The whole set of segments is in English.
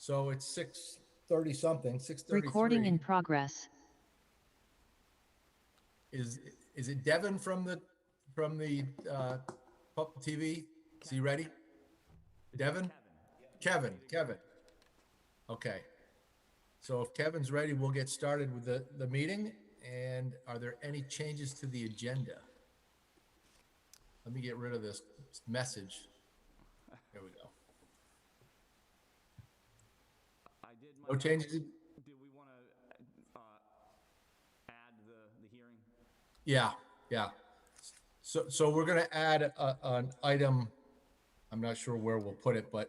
So it's 6:30 something, 6:33. Recording in progress. Is it Devin from the TV? Is he ready? Devin? Kevin. Okay. So if Kevin's ready, we'll get started with the meeting. And are there any changes to the agenda? Let me get rid of this message. There we go. No changes? Do we want to add the hearing? Yeah. So we're going to add an item. I'm not sure where we'll put it, but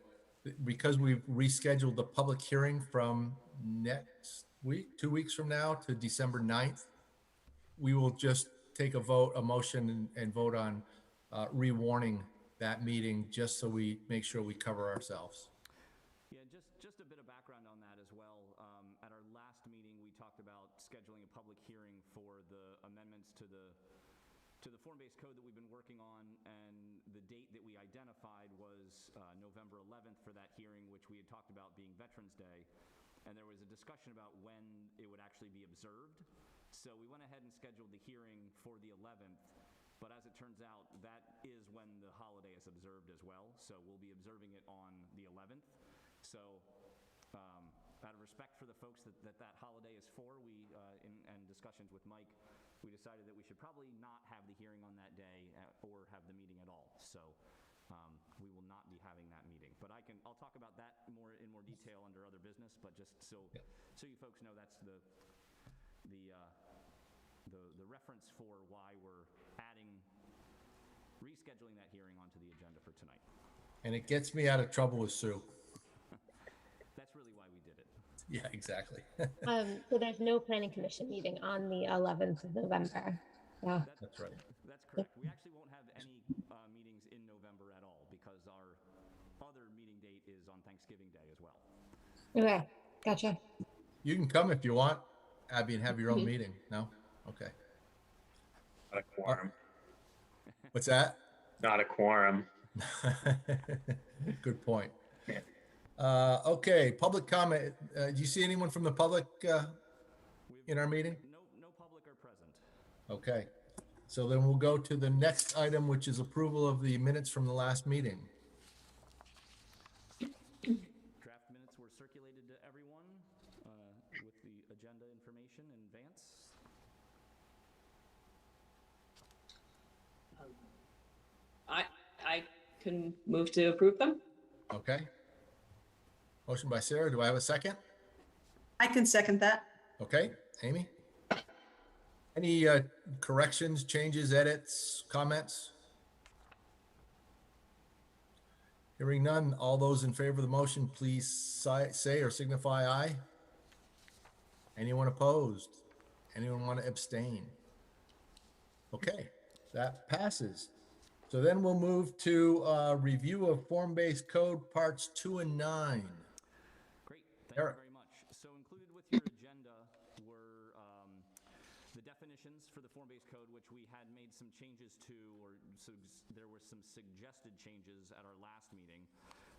because we've rescheduled the public hearing from next week, 2 weeks from now, to December 9th, we will just take a motion and vote on rewarning that meeting, just so we make sure we cover ourselves. Yeah, just a bit of background on that as well. At our last meeting, we talked about scheduling a public hearing for the amendments to the form-based code that we've been working on, and the date that we identified was November 11th for that hearing, which we had talked about being Veterans Day, and there was a discussion about when it would actually be observed. So we went ahead and scheduled the hearing for the 11th, but as it turns out, that is when the holiday is observed as well, so we'll be observing it on the 11th. So out of respect for the folks that holiday is for, we, in discussions with Mike, we decided that we should probably not have the hearing on that day or have the meeting at all. So we will not be having that meeting. But I'll talk about that in more detail under other business. But just so you folks know, that's the reference for why we're rescheduling that hearing onto the agenda for tonight. And it gets me out of trouble with Sue. That's really why we did it. Yeah, exactly. So there's no planning commission meeting on the 11th of November. Yeah. That's right. That's correct. We actually won't have any meetings in November at all, because our other meeting date is on Thanksgiving Day as well. Okay, gotcha. You can come if you want, Abby, and have your own meeting. No? Okay. Not a quorum. What's that? Not a quorum. Good point. Yeah. Okay, public comment. Do you see anyone from the public in our meeting? No public are present. Okay, so then we'll go to the next item, which is approval of the minutes from the last meeting. Draft minutes were circulated to everyone with the agenda information in advance. I can move to approve them. Okay. Motion by Sarah. Do I have a second? I can second that. Okay, Amy? Any corrections, changes, edits, comments? Hearing none, all those in favor of the motion, please say or signify aye. Anyone opposed? Anyone want to abstain? Okay, that passes. So then we'll move to review of form-based code parts 2 and 9. Great, thank you very much. So included with your agenda were the definitions for the form-based code, which we had made some changes to, or so there were some suggested changes at our last meeting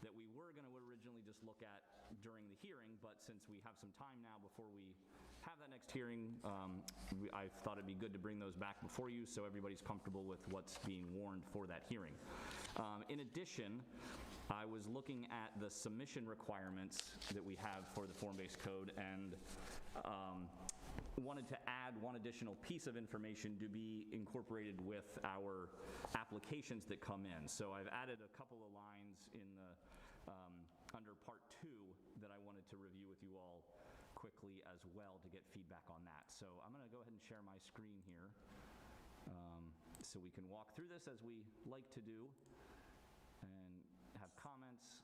that we were going to originally just look at during the hearing, but since we have some time now before we have that next hearing, I thought it'd be good to bring those back before you so everybody's comfortable with what's being warned for that hearing. In addition, I was looking at the submission requirements that we have for the form-based code, and wanted to add one additional piece of information to be incorporated with our applications that come in. So I've added a couple of lines in the under part 2 that I wanted to review with you all quickly as well to get feedback on that. So I'm going to go ahead and share my screen here so we can walk through this as we like to do and have comments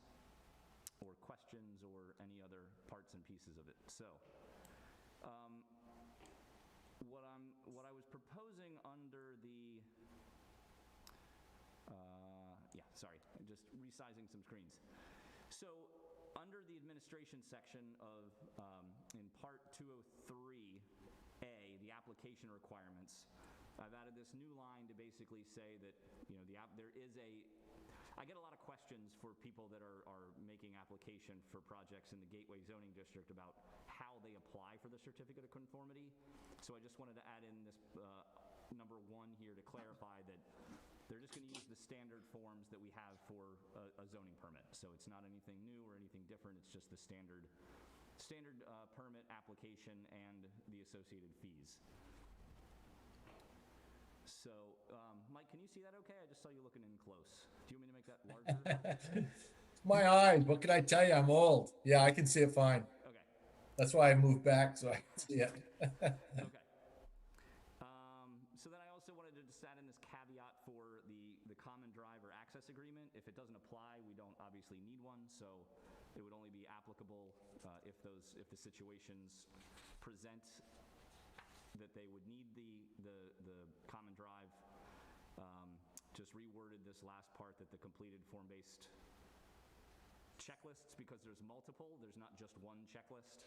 or questions or any other parts and pieces of it. So what I was proposing under the just resizing some screens. So under the administration section of in part 203A, the application requirements, I've added this new line to basically say that, you know, there is a I get a lot of questions for people that are making application for projects in the Gateway zoning district about how they apply for the certificate of conformity. So I just wanted to add in this number 1 here to clarify that they're just going to use the standard forms that we have for a zoning permit. So it's not anything new or anything different. It's just the standard permit application and the associated fees. So, Mike, can you see that okay? I just saw you looking in close. Do you want me to make that larger? My eyes, what can I tell you? I'm old. Yeah, I can see it fine. Okay. That's why I moved back so I can see it. Okay. So then I also wanted to just add in this caveat for the common drive or access agreement. If it doesn't apply, we don't obviously need one, so it would only be applicable if the situations present that they would need the common drive. Just reworded this last part that the completed form-based checklists, because there's multiple, there's not just one checklist.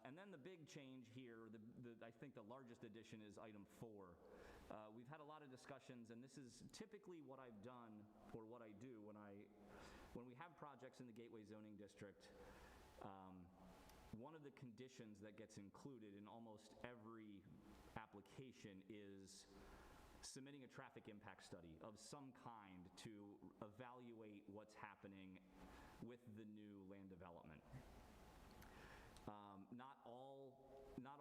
And then the big change here, I think the largest addition is item 4. We've had a lot of discussions, and this is typically what I've done, or what I do when we have projects in the Gateway zoning district. One of the conditions that gets included in almost every application is submitting a traffic impact study of some kind to evaluate what's happening with the new land development. Not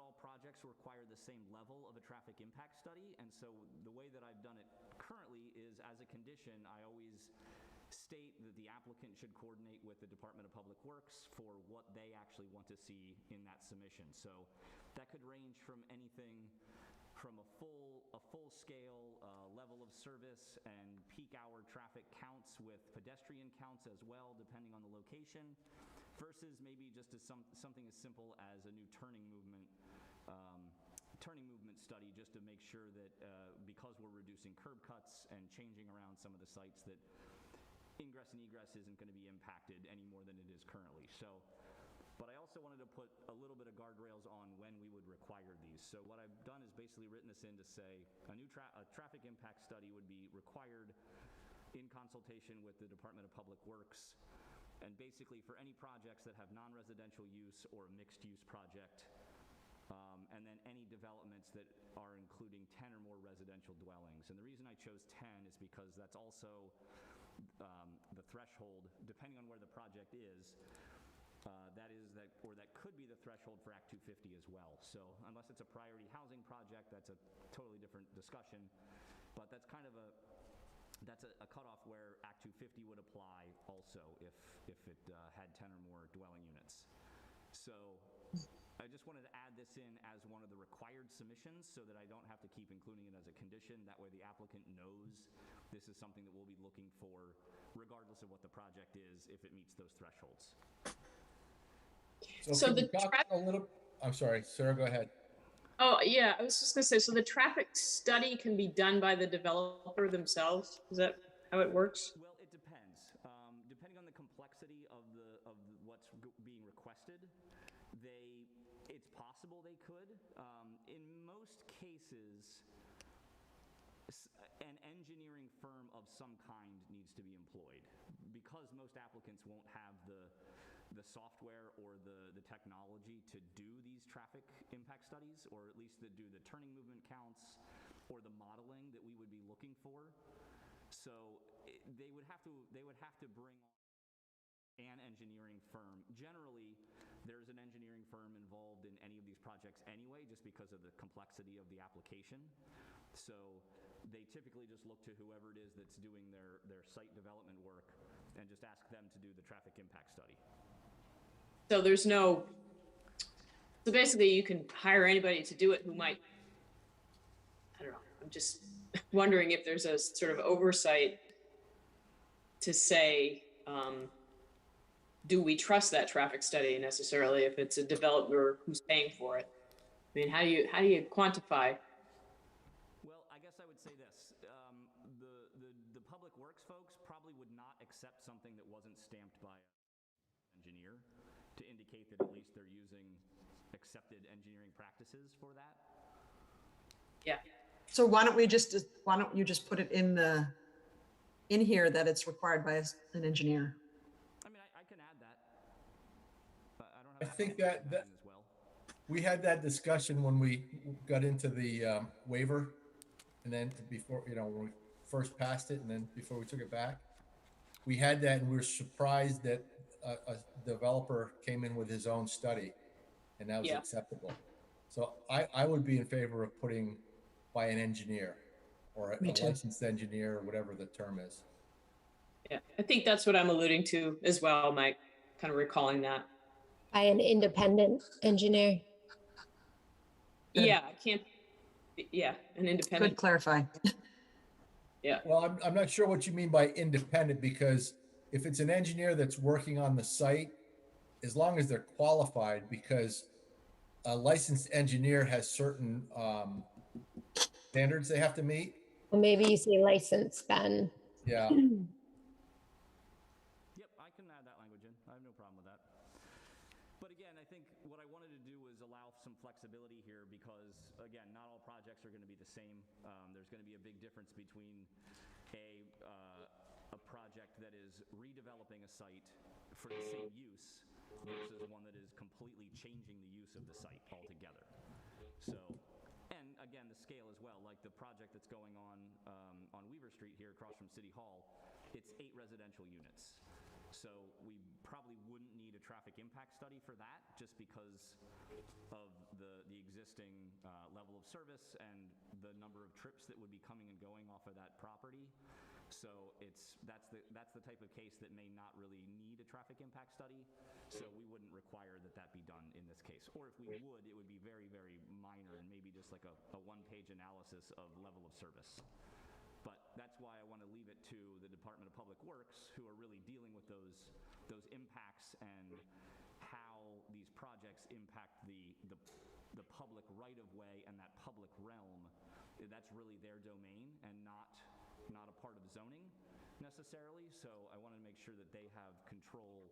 all projects require the same level of a traffic impact study, and so the way that I've done it currently is, as a condition, I always state that the applicant should coordinate with the Department of Public Works for what they actually want to see in that submission. So that could range from anything from a full-scale level of service and peak hour traffic counts with pedestrian counts as well, depending on the location, versus maybe just something as simple as a new turning movement study, just to make sure that because we're reducing curb cuts and changing around some of the sites, that ingress and egress isn't going to be impacted any more than it is currently. So, but I also wanted to put a little bit of guardrails on when we would require these. So what I've done is basically written this in to say a new traffic impact study would be required in consultation with the Department of Public Works, and basically for any projects that have non-residential use or a mixed-use project, and then any developments that are including 10 or more residential dwellings. And the reason I chose 10 is because that's also the threshold, depending on where the project is, that could be the threshold for Act 250 as well. So unless it's a priority housing project, that's a totally different discussion. But that's kind of a cutoff where Act 250 would apply also if it had 10 or more dwelling units. So I just wanted to add this in as one of the required submissions so that I don't have to keep including it as a condition. That way the applicant knows this is something that we'll be looking for regardless of what the project is, if it meets those thresholds. So can the you talk a little, I'm sorry, Sarah, go ahead. Oh, yeah, I was just gonna say, so the traffic study can be done by the developer themselves? Is that how it works? Well, it depends. Depending on the complexity of what's being requested, it's possible they could. In most cases, an engineering firm of some kind needs to be employed, because most applicants won't have the software or the technology to do these traffic impact studies, or at least to do the turning movement counts or the modeling that we would be looking for. So they would have to bring on an engineering firm. Generally, there's an engineering firm involved in any of these projects anyway, just because of the complexity of the application. So they typically just look to whoever it is that's doing their site development work and just ask them to do the traffic impact study. So so basically you can hire anybody to do it who might, I don't know, I'm just wondering if there's a sort of oversight to say, do we trust that traffic study necessarily if it's a developer who's paying for it? I mean, how do you quantify? Well, I guess I would say this. The public works folks probably would not accept something that wasn't stamped by an engineer to indicate that at least they're using accepted engineering practices for that. Yeah. So why don't you just put it in the in here that it's required by an engineer. I mean, I can add that. But I don't have. I a think problem with that adding as well. we had that discussion when we got into the waiver, and then before, when we first passed it, and then before we took it back. We had that, and we were surprised that a developer came in with his own study, and that was Yeah. acceptable. So I would be in favor of putting by an engineer, or a Me too. licensed engineer, or whatever the term is. Yeah, I think that's what I'm alluding to as well, Mike, kind of recalling that. By an independent engineer. Good. Yeah, I can't, yeah, an Could independent, clarify. yeah, Well, I'm not sure what you mean by independent, because if it's an engineer that's working on the site, as long as they're qualified, because a licensed engineer has certain standards they have to meet. Well, maybe you say license then. Yeah. Yep, I can add that language in. I have no problem with that. But again, I think what I wanted to do was allow some flexibility here because, again, not all projects are going to be the same. There's going to be a big difference between a project that is redeveloping a site for the same use versus one that is completely changing the use of the site altogether. So, and again, the scale as well, like the project that's going on Weaver Street here across from City Hall, it's 8 residential units. So we probably wouldn't need a traffic impact study for that, just because of the existing level of service and the number of trips that would be coming and going off of that property. So that's the type of case that may not really need a traffic impact study. So we wouldn't require that be done in this case. Or if we would, it would be very, very minor and maybe just like a one-page analysis of level of service. But that's why I want to leave it to the Department of Public Works, who are really dealing with those impacts and how these projects impact the public right-of-way and that public realm. That's really their domain and not a part of zoning necessarily. So I want to make sure that they have control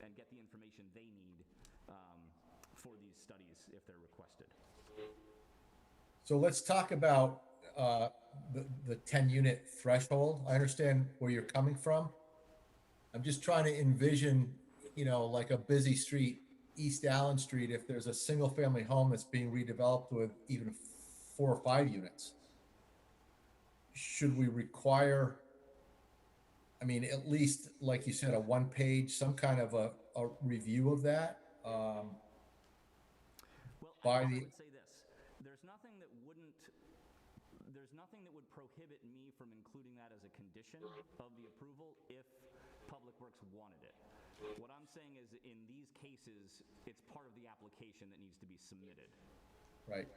and get the information they need for these studies if they're requested. So let's talk about the 10-unit threshold. I understand where you're coming from. I'm just trying to envision, like a busy street, East Allen Street, if there's a single family home that's being redeveloped with even 4 or 5 units. Should we require, at least, like you said, a 1-page, some kind of a review of that? Well, By I the- would say this. There's nothing that would prohibit me from including that as a condition of the approval if Public Works wanted it. What I'm saying is, in these cases, it's part of the application that needs to be submitted. Right.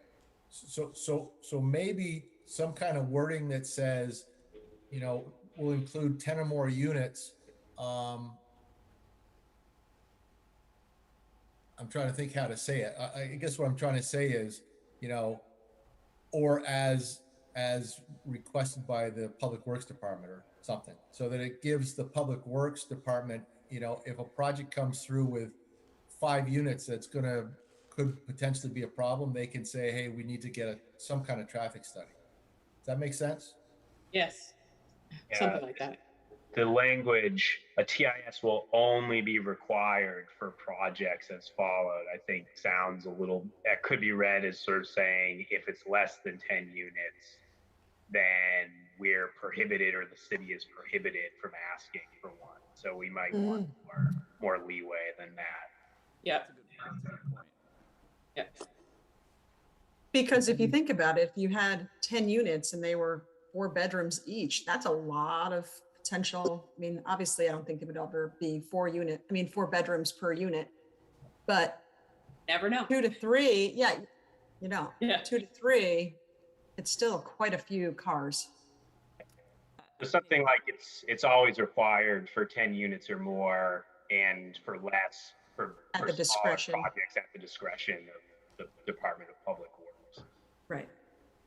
So maybe some kind of wording that says, we'll include 10 or more units. I'm trying to think how to say it. I guess what I'm trying to say is, or as requested by the Public Works Department or something, so that it gives the Public Works Department, if a project comes through with 5 units that's could potentially be a problem, they can say, hey, we need to get some kind of traffic study. Does that make sense? yes, Yeah. something like that. The language, a TIS will only be required for projects as followed, I think sounds that could be read as sort of saying, if it's less than 10 units, then we're prohibited, or the city is prohibited from asking for one. So we might want more leeway than that. Yeah, That's a good point. yeah, Because if you think about it, if you had 10 units and they were 4 bedrooms each, that's a lot of potential. Obviously, I don't think it would ever be 4 bedrooms per unit, but never know. 2 to 3, yeah, Yeah. 2 to 3, it's still quite a few cars. So something like it's always required for 10 units or more, and for less for At the smaller discretion. projects at the discretion of the Department of Public Works. Right.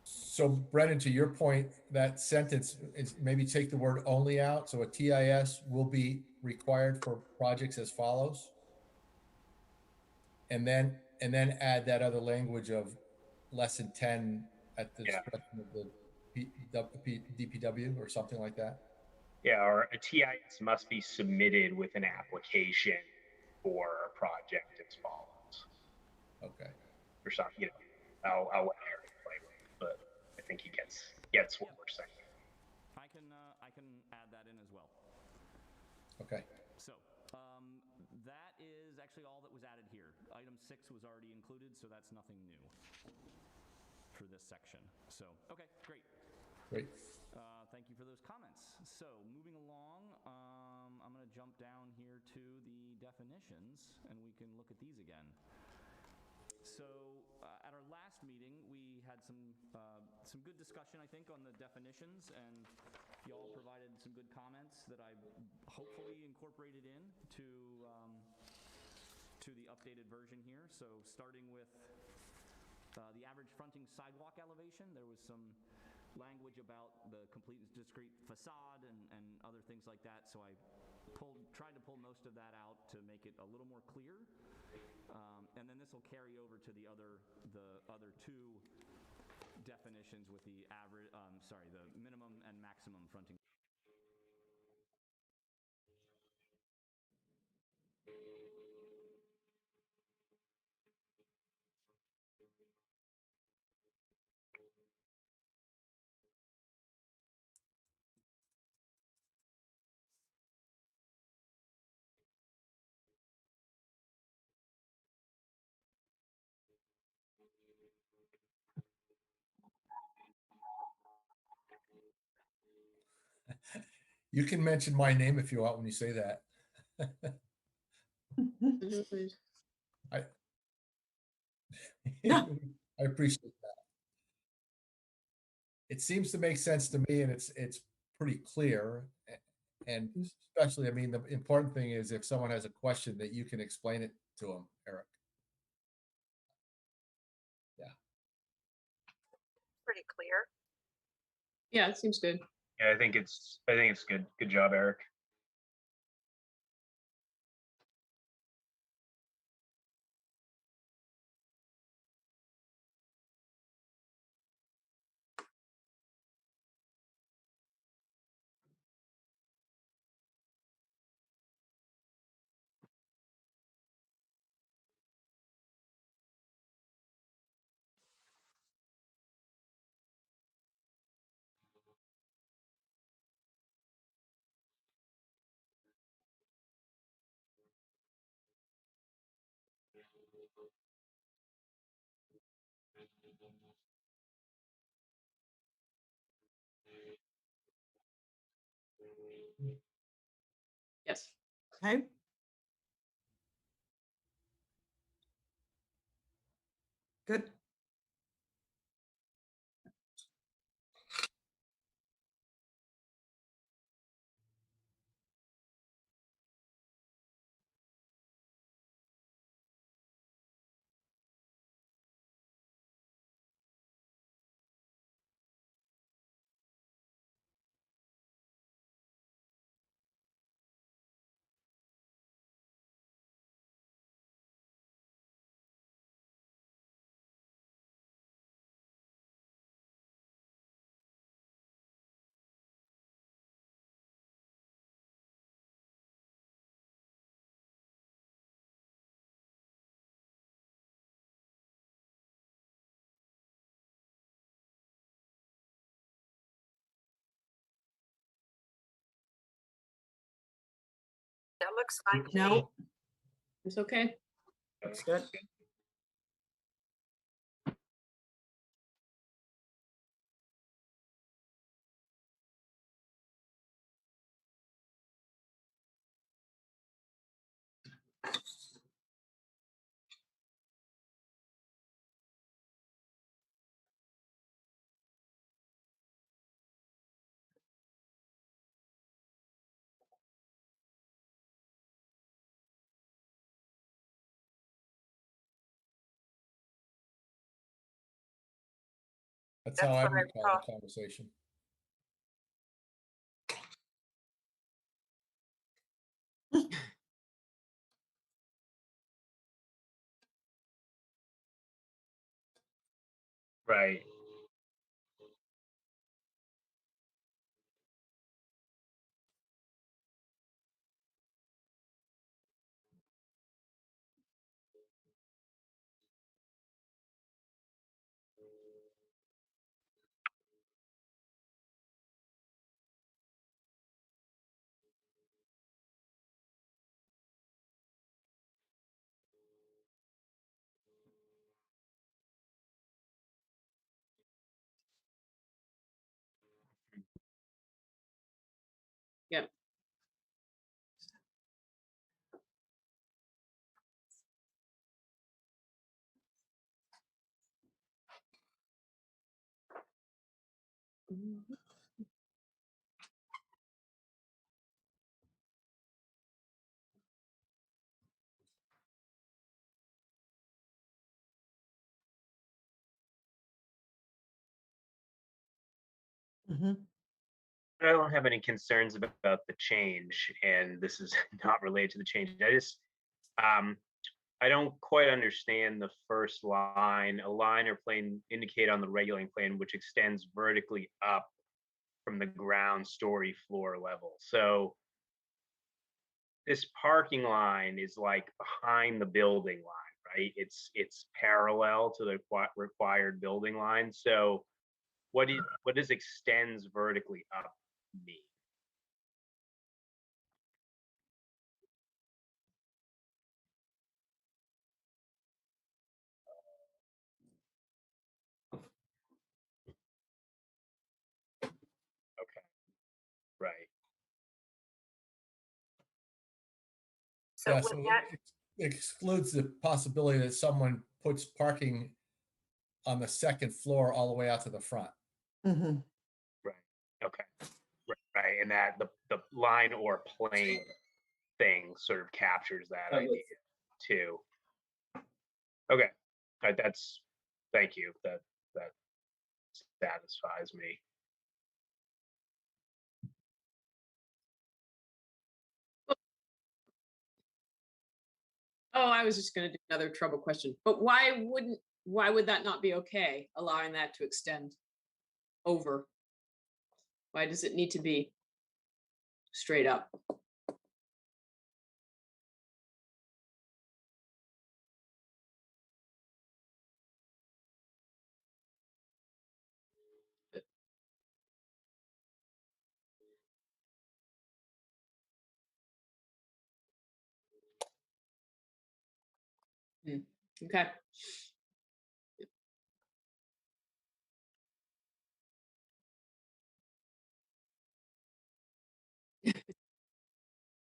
So Brendan, to your point, that sentence is, maybe take the word only out. So a TIS will be required for projects as follows. And then add that other language of less than 10 at the discretion of the DPW or something like that. Yeah, or a TIS must be submitted with an application for a project as follows, Okay. or something, you know, I'll let Eric play with it, but I think he gets what we're saying. I can add that in as well. Okay. So, that is actually all that was added here. Item 6 was already included, so that's nothing new for this section. So, okay, great. Great. Thank you for those comments. So, moving along, I'm going to jump down here to the definitions, and we can look at these again. So, at our last meeting, we had some good discussion, I think, on the definitions, and y'all provided some good comments that I hopefully incorporated in to the updated version here. So, starting with the average fronting sidewalk elevation, there was some language about the complete and discrete facade and other things like that. So I tried to pull most of that out to make it a little more clear. And then this will carry over to the other two definitions with the the minimum and maximum fronting. You can mention my name if you want when you say that. I I appreciate that. It seems to make sense to me, and it's pretty clear. And especially, I mean, the important thing is if someone has a question that you can explain it to them, Eric. Pretty clear. Yeah, it seems good. Yeah, I think it's good. Good job, Eric. Yes. Okay. Good. That looks fine. No, It's okay. that's good. That's how That's I what I recall thought. the conversation. Right. Mhm. I don't have any concerns about the change, and this is not related to the change. Um, I don't quite understand the first line. A line or plane indicate on the regulating plan which extends vertically up from the ground story floor level. So this parking line is like behind the building line, right? It's parallel to the required building line. So what does extends vertically up mean? Okay, right. So Yeah, would so that, it excludes the possibility that someone puts parking on the second floor all the way out to the front. Mhm. Right. Okay. Right. And that the line or plane thing sort of captures that idea too. Okay. That's thank you. That satisfies me. Oh, I was just gonna do another trouble question, but why would that not be okay, allowing that to extend over? Why does it need to be straight up? Hmm, okay.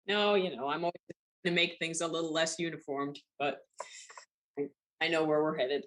No, I'm always to make things a little less uniformed, but I know where we're headed.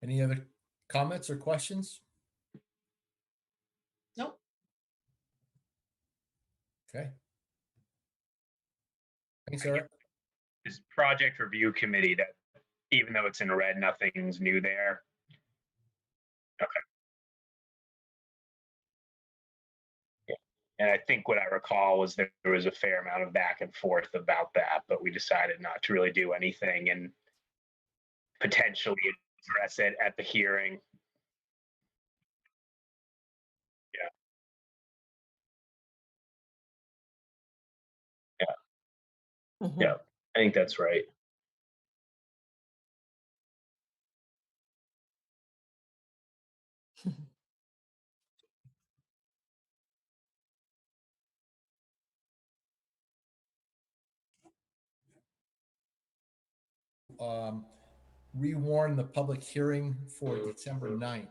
Any other comments or questions? Nope. Okay. Thanks, Eric. This project review committee that even though it's in red, nothing's new there. Okay. Yeah. And I think what I recall was there was a fair amount of back and forth about that, but we decided not to really do anything and potentially address it at the hearing. Yeah. Yeah. Mhm. Yeah. I think that's right. Um, rewarn the public hearing for December 9th.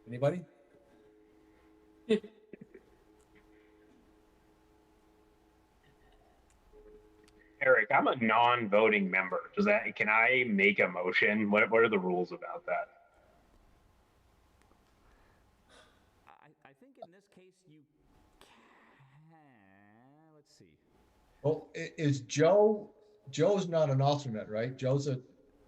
Anybody? Eric, I'm a non-voting member. Can I make a motion? What are the rules about that? I think in this case you can, let's see. Well, is Joe's not an alternate, right? Joe's a,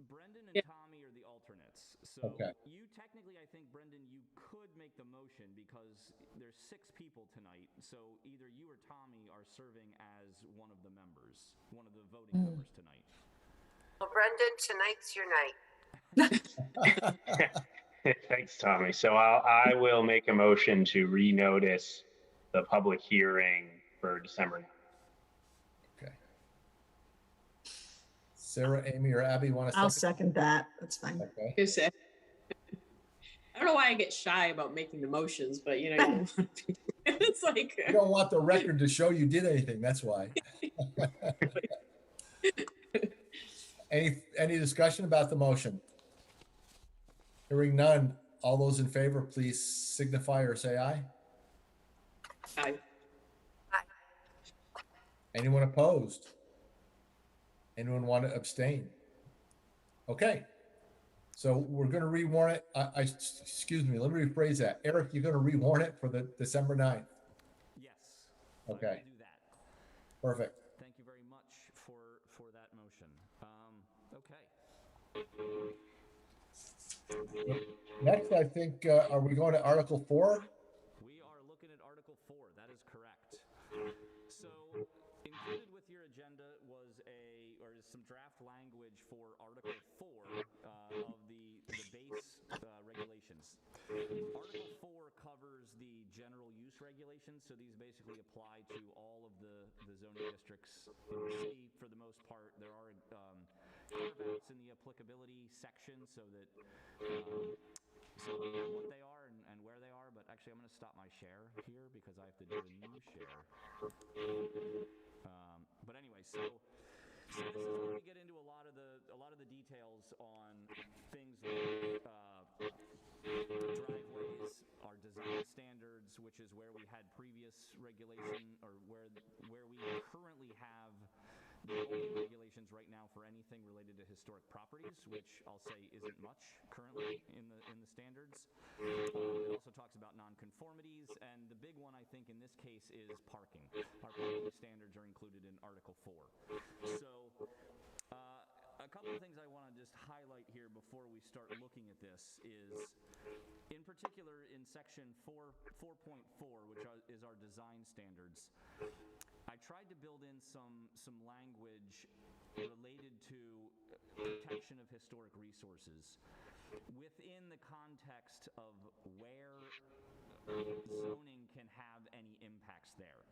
Brendan and Yeah. Tommy are the alternates. So Okay. you technically, I think, Brendan, you could make the motion because there's 6 people tonight. So either you or Tommy are serving as one of the members, one of the voting members tonight. well, Brendan, tonight's your night. Thanks, Tommy. So I will make a motion to renotice the public hearing for December 9th. Okay. Sarah, Amy, or Abby want to I'll second? second that. That's fine. Okay. Who said? I don't know why I get shy about making the motions, but you know, you don't want to be, it's like, You don't want the record to show you did anything, that's why. Any discussion about the motion? Hearing none, all those in favor, please signify or say aye. I, Anyone opposed? Anyone want to abstain? Okay. So we're going to rewarn it. Excuse me, let me rephrase that. Eric, you're going to rewarn it for the December 9th. Yes. I will Okay. do that. Perfect. Thank you very much for that motion. Okay. Next, I think, are we going to Article 4? We are looking at Article 4. That is correct. So included with your agenda is some draft language for Article 4 of the base regulations. Article 4 covers the general use regulations, so these basically apply to all of the zoning districts in the city for the most part. There are carve-outs in the applicability section so that so we know what they are and where they are, but actually I'm going to stop my share here because I have to do a new share. But anyway, so this is where we get into a lot of the details on things like driveways, our design standards, which is where we had previous regulation, or where we currently have the only regulations right now for anything related to historic properties, which I'll say isn't much currently in the standards. It also talks about nonconformities, and the big one I think in this case is parking. Our parking standards are included in Article 4. So a couple of things I want to just highlight here before we start looking at this is, in particular in section 4.4, which is our design standards, I tried to build in some language related to protection of historic resources within the context of where zoning can have any impacts there.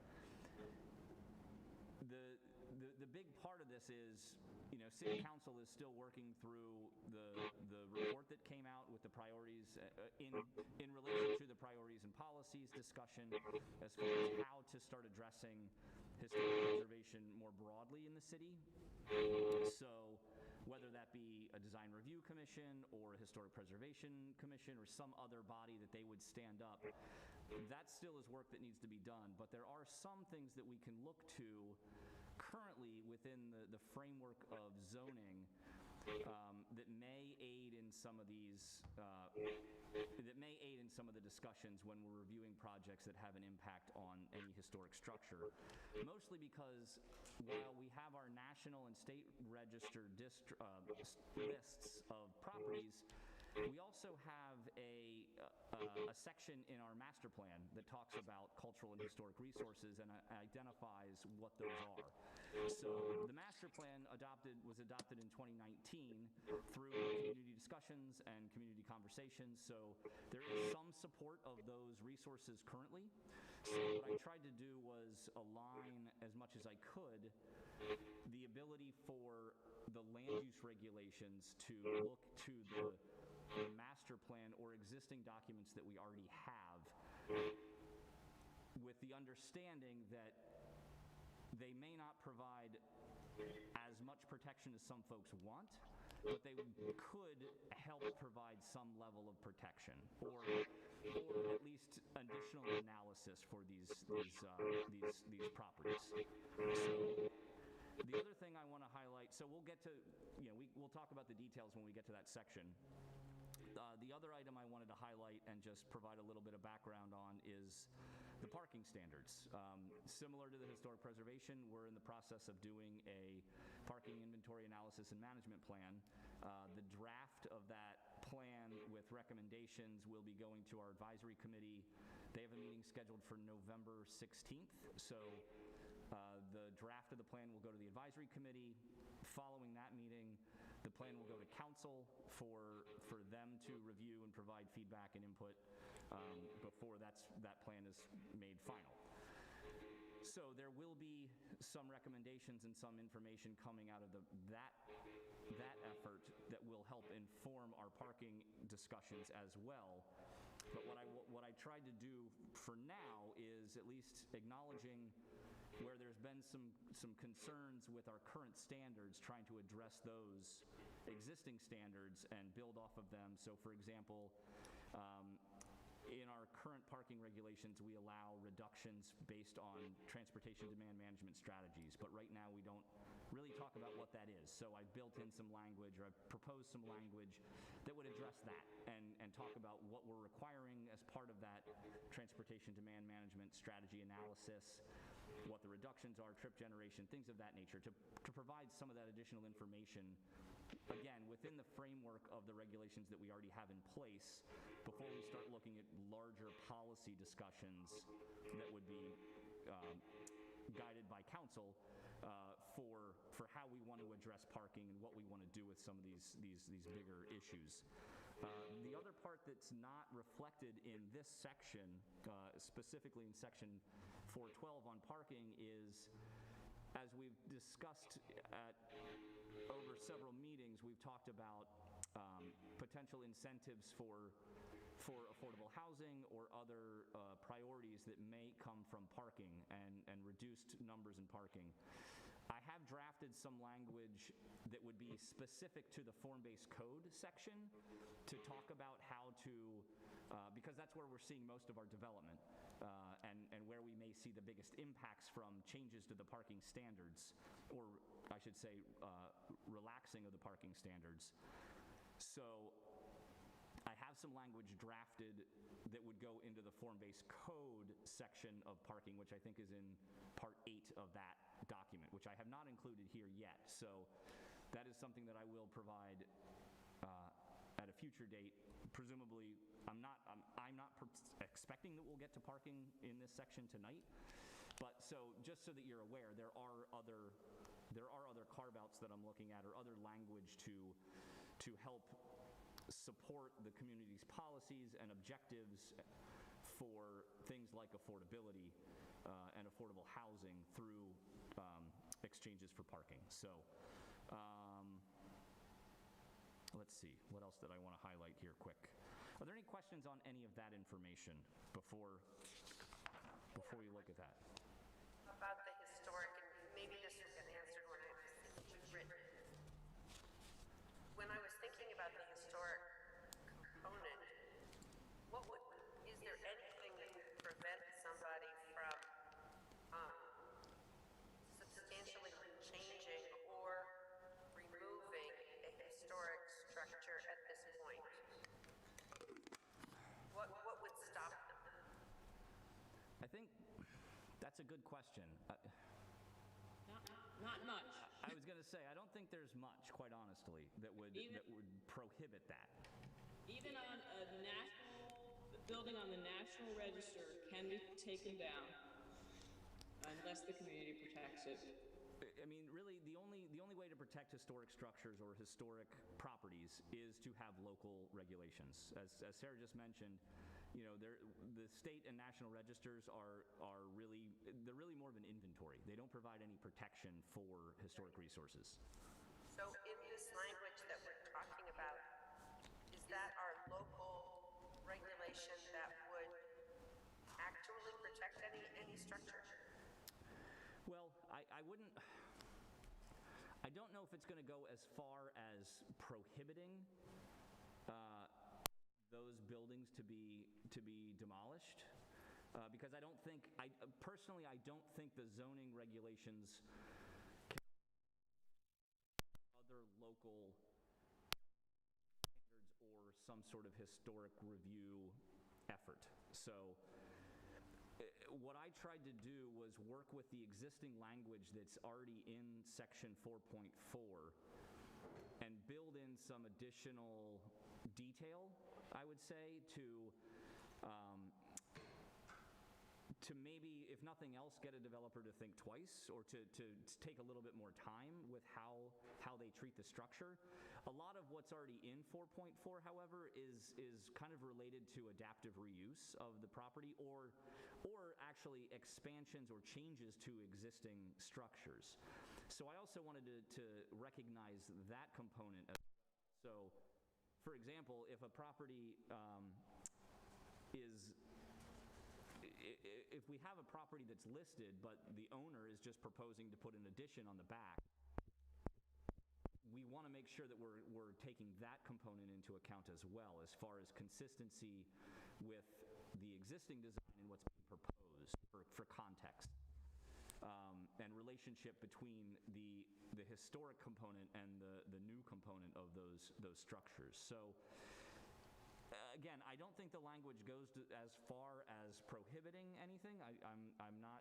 The big part of this is, you know, City Council is still working through the report that came out with the priorities in relation to the priorities and policies discussion as far as how to start addressing historic preservation more broadly in the city. So whether that be a design review commission or a historic preservation commission or some other body that they would stand up, that still is work that needs to be done. But there are some things that we can look to currently within the framework of zoning that may aid in some of these the discussions when we're reviewing projects that have an impact on any historic structure. Mostly because while we have our national and state register lists of properties, we also have a section in our master plan that talks about cultural and historic resources and identifies what those are. So the master plan was adopted in 2019 through community discussions and community conversations. So there is some support of those resources currently. So what I tried to do was align as much as I could the ability for the land use regulations to look to the master plan or existing documents that we already have, with the understanding that they may not provide as much protection as some folks want, but they could help provide some level of protection or at least additional analysis for these properties. So the other thing I want to highlight, so we'll get to, we'll talk about the details when we get to that section. The other item I wanted to highlight and just provide a little bit of background on is the parking standards. Similar to the historic preservation, we're in the process of doing a parking inventory analysis and management plan. The draft of that plan with recommendations will be going to our advisory committee. They have a meeting scheduled for November 16th. So the draft of the plan will go to the advisory committee. Following that meeting, The plan will go to council for them to review and provide feedback and input before that plan is made final. So there will be some recommendations and some information coming out of that effort that will help inform our parking discussions as well. But what I tried to do for now is at least acknowledging where there's been some concerns with our current standards, trying to address those existing standards and build off of them. So for example, in our current parking regulations, we allow reductions based on transportation demand management strategies, but right now we don't really talk about what that is. So I've built in some language, or I've proposed some language that would address that and talk about what we're requiring as part of that transportation demand management strategy analysis, what the reductions are, trip generation, things of that nature, to provide some of that additional information, again, within the framework of the regulations that we already have in place before we start looking at larger policy discussions that would be guided by council for how we want to address parking and what we want to do with some of these bigger issues. The other part that's not reflected in this section, specifically in section 412 on parking, is, as we've discussed over several meetings, we've talked about potential incentives for affordable housing or other priorities that may come from parking and reduced numbers in parking. I have drafted some language that would be specific to the form-based code section to talk about how to, because that's where we're seeing most of our development and where we may see the biggest impacts from changes to the parking standards, or I should say relaxing of the parking standards. So I have some language drafted that would go into the form-based code section of parking, which I think is in part 8 of that document, which I have not included here yet. So that is something that I will provide at a future date. Presumably, I'm not expecting that we'll get to parking in this section tonight, but so just so that you're aware, there are other carve-outs that I'm looking at, or other language to help support the community's policies and objectives for things like affordability and affordable housing through exchanges for parking. So let's see, what else did I want to highlight here quick? Are there any questions on any of that information before we look at that? About the historic, and maybe this will get answered when it's written. When I was thinking about the historic component, is there anything that would prevent somebody from substantially changing or removing a historic structure at this point? What would stop them? I think that's a good question. Not much. I was going to say, I don't think there's much, quite honestly, that would prohibit that. Even on a building on the National Register can be taken down unless the community protects it. I mean, really, the only way to protect historic structures or historic properties is to have local regulations. As Sarah just mentioned, you know, the state and national registers they're really more of an inventory. They don't provide any protection for historic resources. So in this language that we're talking about, is that our local regulation that would actually protect any structure? Well, I don't know if it's going to go as far as prohibiting those buildings to be demolished, because I don't think, personally, I don't think the zoning regulations can other local standards or some sort of historic review effort. So what I tried to do was work with the existing language that's already in section 4.4 and build in some additional detail, I would say, to to maybe, if nothing else, get a developer to think twice, or to take a little bit more time with how they treat the structure. A lot of what's already in 4.4, however, is kind of related to adaptive reuse of the property, or actually expansions or changes to existing structures. So I also wanted to recognize that component as well. So, for example, if a property if we have a property that's listed, but the owner is just proposing to put an addition on the back, we want to make sure that we're taking that component into account as well, as far as consistency with the existing design and what's being proposed for context. And relationship between the historic component and the new component of those structures. So again, I don't think the language goes as far as prohibiting anything. I'm not,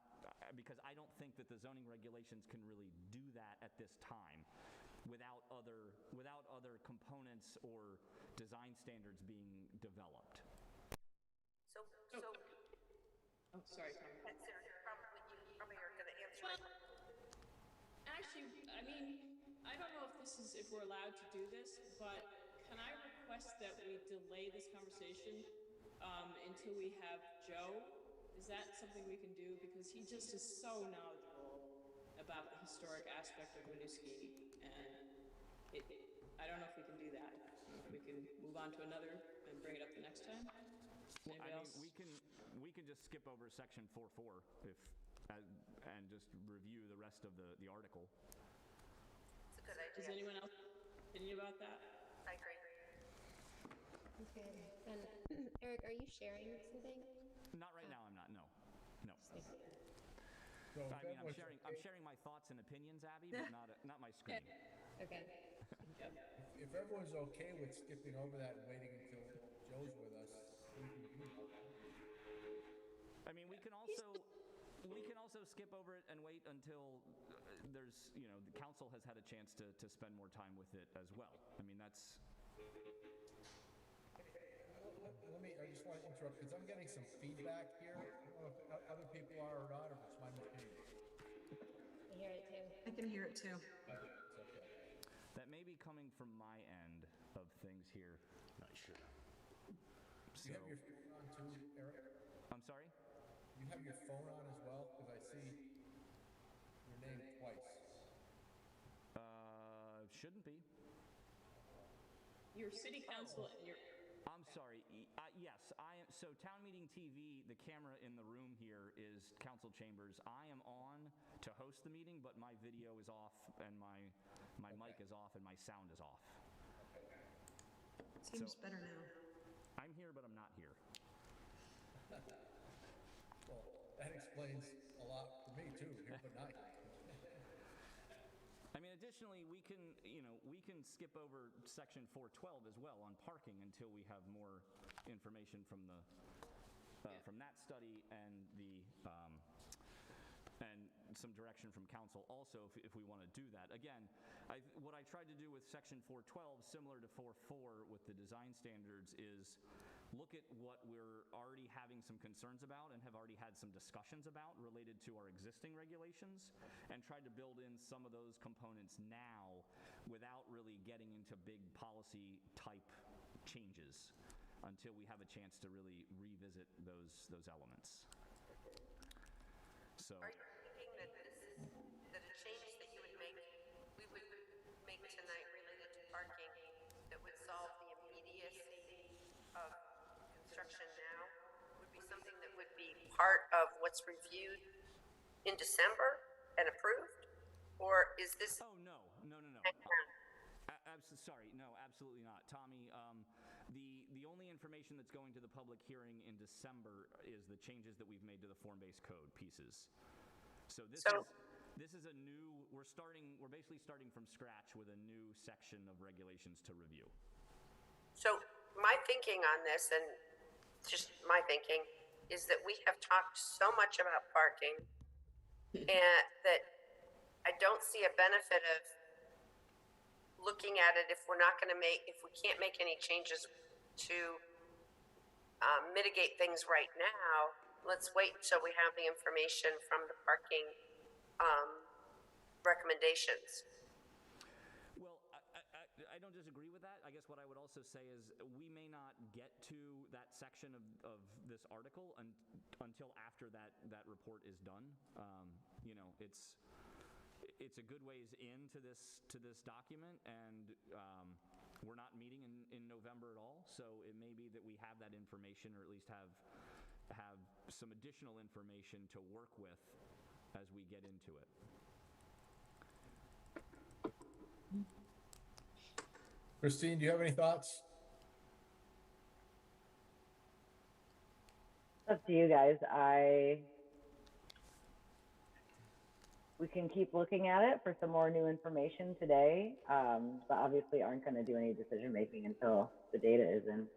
because I don't think that the zoning regulations can really do that at this time without other components or design standards being developed. So, Oh, sorry, Tom. Sarah, you probably are gonna answer it. Actually, I mean, I don't know if we're allowed to do this, but can I request that we delay this conversation until we have Joe? Is that something we can do? Because he just is so knowledgeable about the historic aspect of Winooski, and I don't know if we can do that. If we can move on to another and bring it up the next time. Anybody else? We can just skip over section 4.4 and just review the rest of the article. It's a good idea. Does anyone else opinion about that? I agree. Okay, and Eric, are you sharing something? Not right now. I'm not. No. So I mean, everyone's I'm okay- sharing my thoughts and opinions, Abby, but not my screen. Okay. If everyone's okay with skipping over that and waiting until Joe's with us, we can do that. I mean, we can also skip over it and wait until there's, the council has had a chance to spend more time with it as well. I mean, that's. I just want to interrupt, because I'm getting some feedback here. I don't know if other people are or not, or if it's my machine. I hear it too. I can hear it too. It's okay. That may be coming from my end of things here. Not sure. Do you have your phone on too, Eric? I'm sorry? You have your phone on as well? Because I see your name twice. Shouldn't be. Your city council and your. I'm sorry. Yes, I am. So Town Meeting TV, the camera in the room here is council chambers. I am on to host the meeting, but my video is off and my mic is off and my sound is off. Seems So- better now. I'm here, but I'm not here. Well, that explains a lot for me too, here but not here. I mean, additionally, we can skip over section 412 as well on parking until we have more information from from that study and and some direction from council also if we want to do that. Again, what I tried to do with section 412, similar to 4.4 with the design standards, is look at what we're already having some concerns about and have already had some discussions about related to our existing regulations, and tried to build in some of those components now without really getting into big policy type changes until we have a chance to really revisit those elements. So. Are you thinking that a change that you would make, we would make tonight related to parking that would solve the immediacy of construction now would be something that would be part of what's reviewed in December and approved? Or is this? Oh, no. Sorry, no, absolutely not. Tommy, the only information that's going to the public hearing in December is the changes that we've made to the form-based code pieces. So this is a new, we're basically starting from scratch with a new section of regulations to review. So my thinking on this, and just my thinking, is that we have talked so much about parking and that I don't see a benefit of looking at it if we can't make any changes to mitigate things right now, let's wait until we have the information from the parking, recommendations. Well, I don't disagree with that. I guess what I would also say is we may not get to that section of this article until after that report is done. You know, it's a good ways into this document, and we're not meeting in November at all, so it may be that we have that information, or at least have some additional information to work with as we get into it. Christine, do you have any thoughts? Up to you guys. We can keep looking at it for some more new information today, but obviously aren't going to do any decision making until the data is in.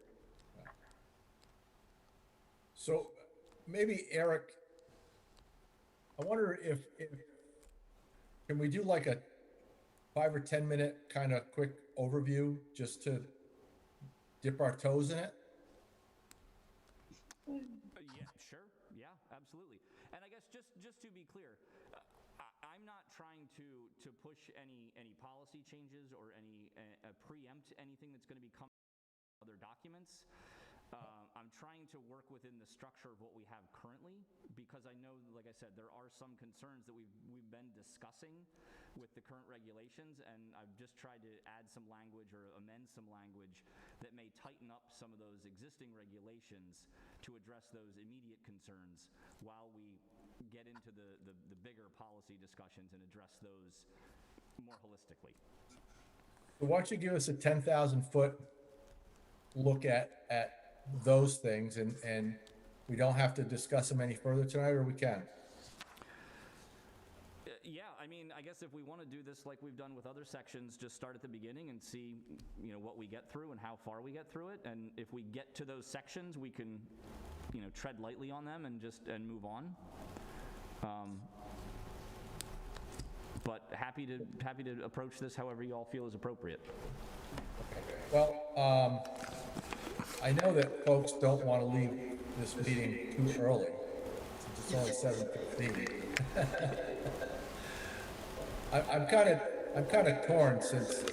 So maybe Eric, I wonder if can we do like a 5 or 10 minute kind of quick overview just to dip our toes in it? Yeah, sure. Yeah, absolutely. And I guess just to be clear, I'm not trying to push any policy changes or any preempt anything that's going to be coming from other documents. I'm trying to work within the structure of what we have currently, because I know, like I said, there are some concerns that we've been discussing with the current regulations, and I've just tried to add some language or amend some language that may tighten up some of those existing regulations to address those immediate concerns while we get into the bigger policy discussions and address those more holistically. So why don't you give us a 10,000 foot look at those things, and we don't have to discuss them any further tonight, or we can? Yeah, I mean, I guess if we want to do this like we've done with other sections, just start at the beginning and see, you know, what we get through and how far we get through it. And if we get to those sections, we can, you know, tread lightly on them and move on. But happy to approach this however you all feel is appropriate. Well, I know that folks don't want to leave this meeting too early. It's only 7:15. I'm kind of torn, since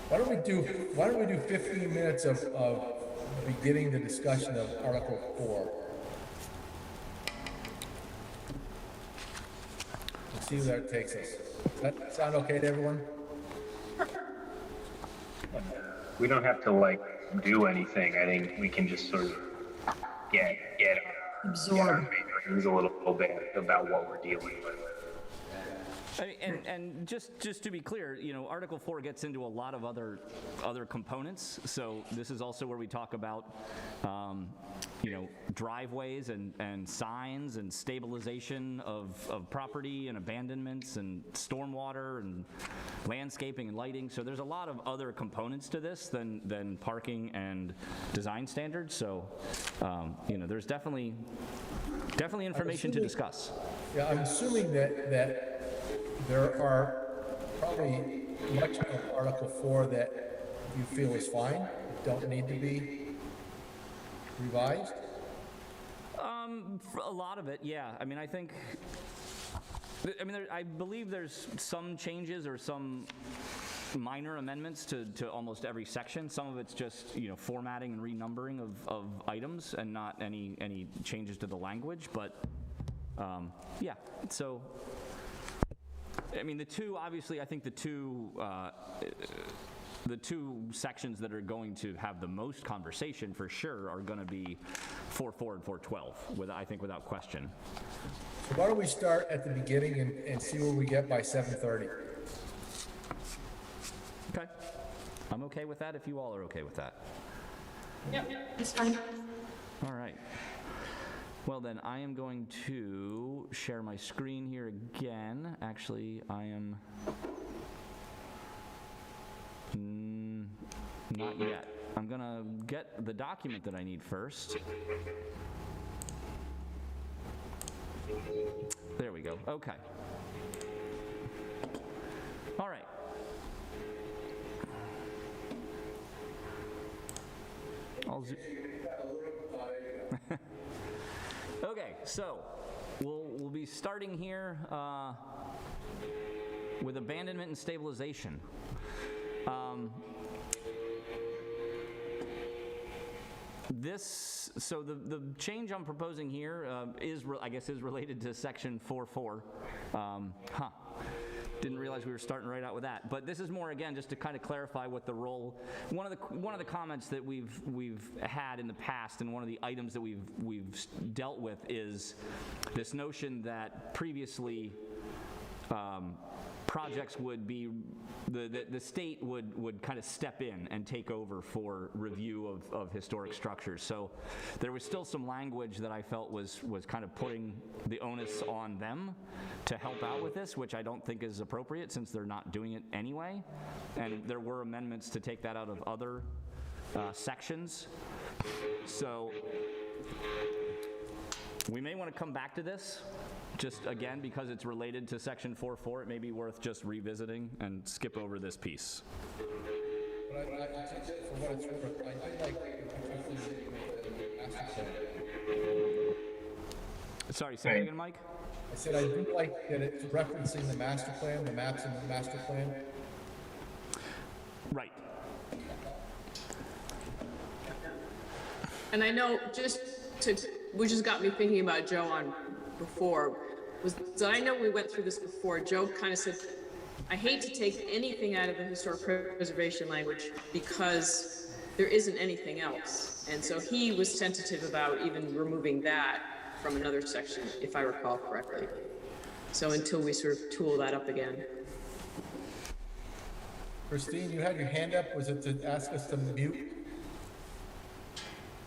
why don't we do 15 minutes of beginning the discussion of Article 4. Let's see where that takes us. Does that sound okay to everyone? We don't have to like do anything. I think we can just sort of get Absorb. a little bit about what we're dealing with. And just to be clear, you know, Article 4 gets into a lot of other components. So this is also where we talk about, you know, driveways and signs and stabilization of property and abandonments and stormwater and landscaping and lighting. So there's a lot of other components to this than parking and design standards. So, you know, there's definitely information to discuss. Yeah, I'm assuming that there are probably much of Article 4 that you feel is fine, don't need to be revised? A lot of it, yeah. I mean, I believe there's some changes or some minor amendments to almost every section. Some of it's just, you know, formatting and renumbering of items and not any changes to the language, but yeah, so I mean, I think the two sections that are going to have the most conversation for sure are going to be 4.4 and 4.12, I think without question. So why don't we start at the beginning and see where we get by 7:30? Okay. I'm okay with that if you all are okay with that. Yep, it's fine. All right. Well then, I am going to share my screen here again. Actually, I am not yet. I'm gonna get the document that I need first. There we go. Okay. All right. Okay, so we'll be starting here with abandonment and stabilization. So the change I'm proposing here I guess is related to section 4.4. Didn't realize we were starting right out with that. But this is more, again, just to kind of clarify what the role. One of the comments that we've had in the past, and one of the items that we've dealt with is this notion that previously projects would be the state would kind of step in and take over for review of historic structures. So there was still some language that I felt was kind of putting the onus on them to help out with this, which I don't think is appropriate since they're not doing it anyway. And there were amendments to take that out of other sections. So we may want to come back to this. Just again, because it's related to section 4.4, it may be worth just revisiting and skip over this piece. But I think that for what it's worth, I did like the master plan. Sorry, say that again, Mike? I said I do like that it's referencing the master plan, the maps in the master plan. Right. And I know which has got me thinking about Joe on before, so I know we went through this before. Joe kind of said, I hate to take anything out of the historic preservation language because there isn't anything else. And so he was tentative about even removing that from another section, if I recall correctly. So until we sort of tool that up again. Christine, you had your hand up. Was it to ask us to mute?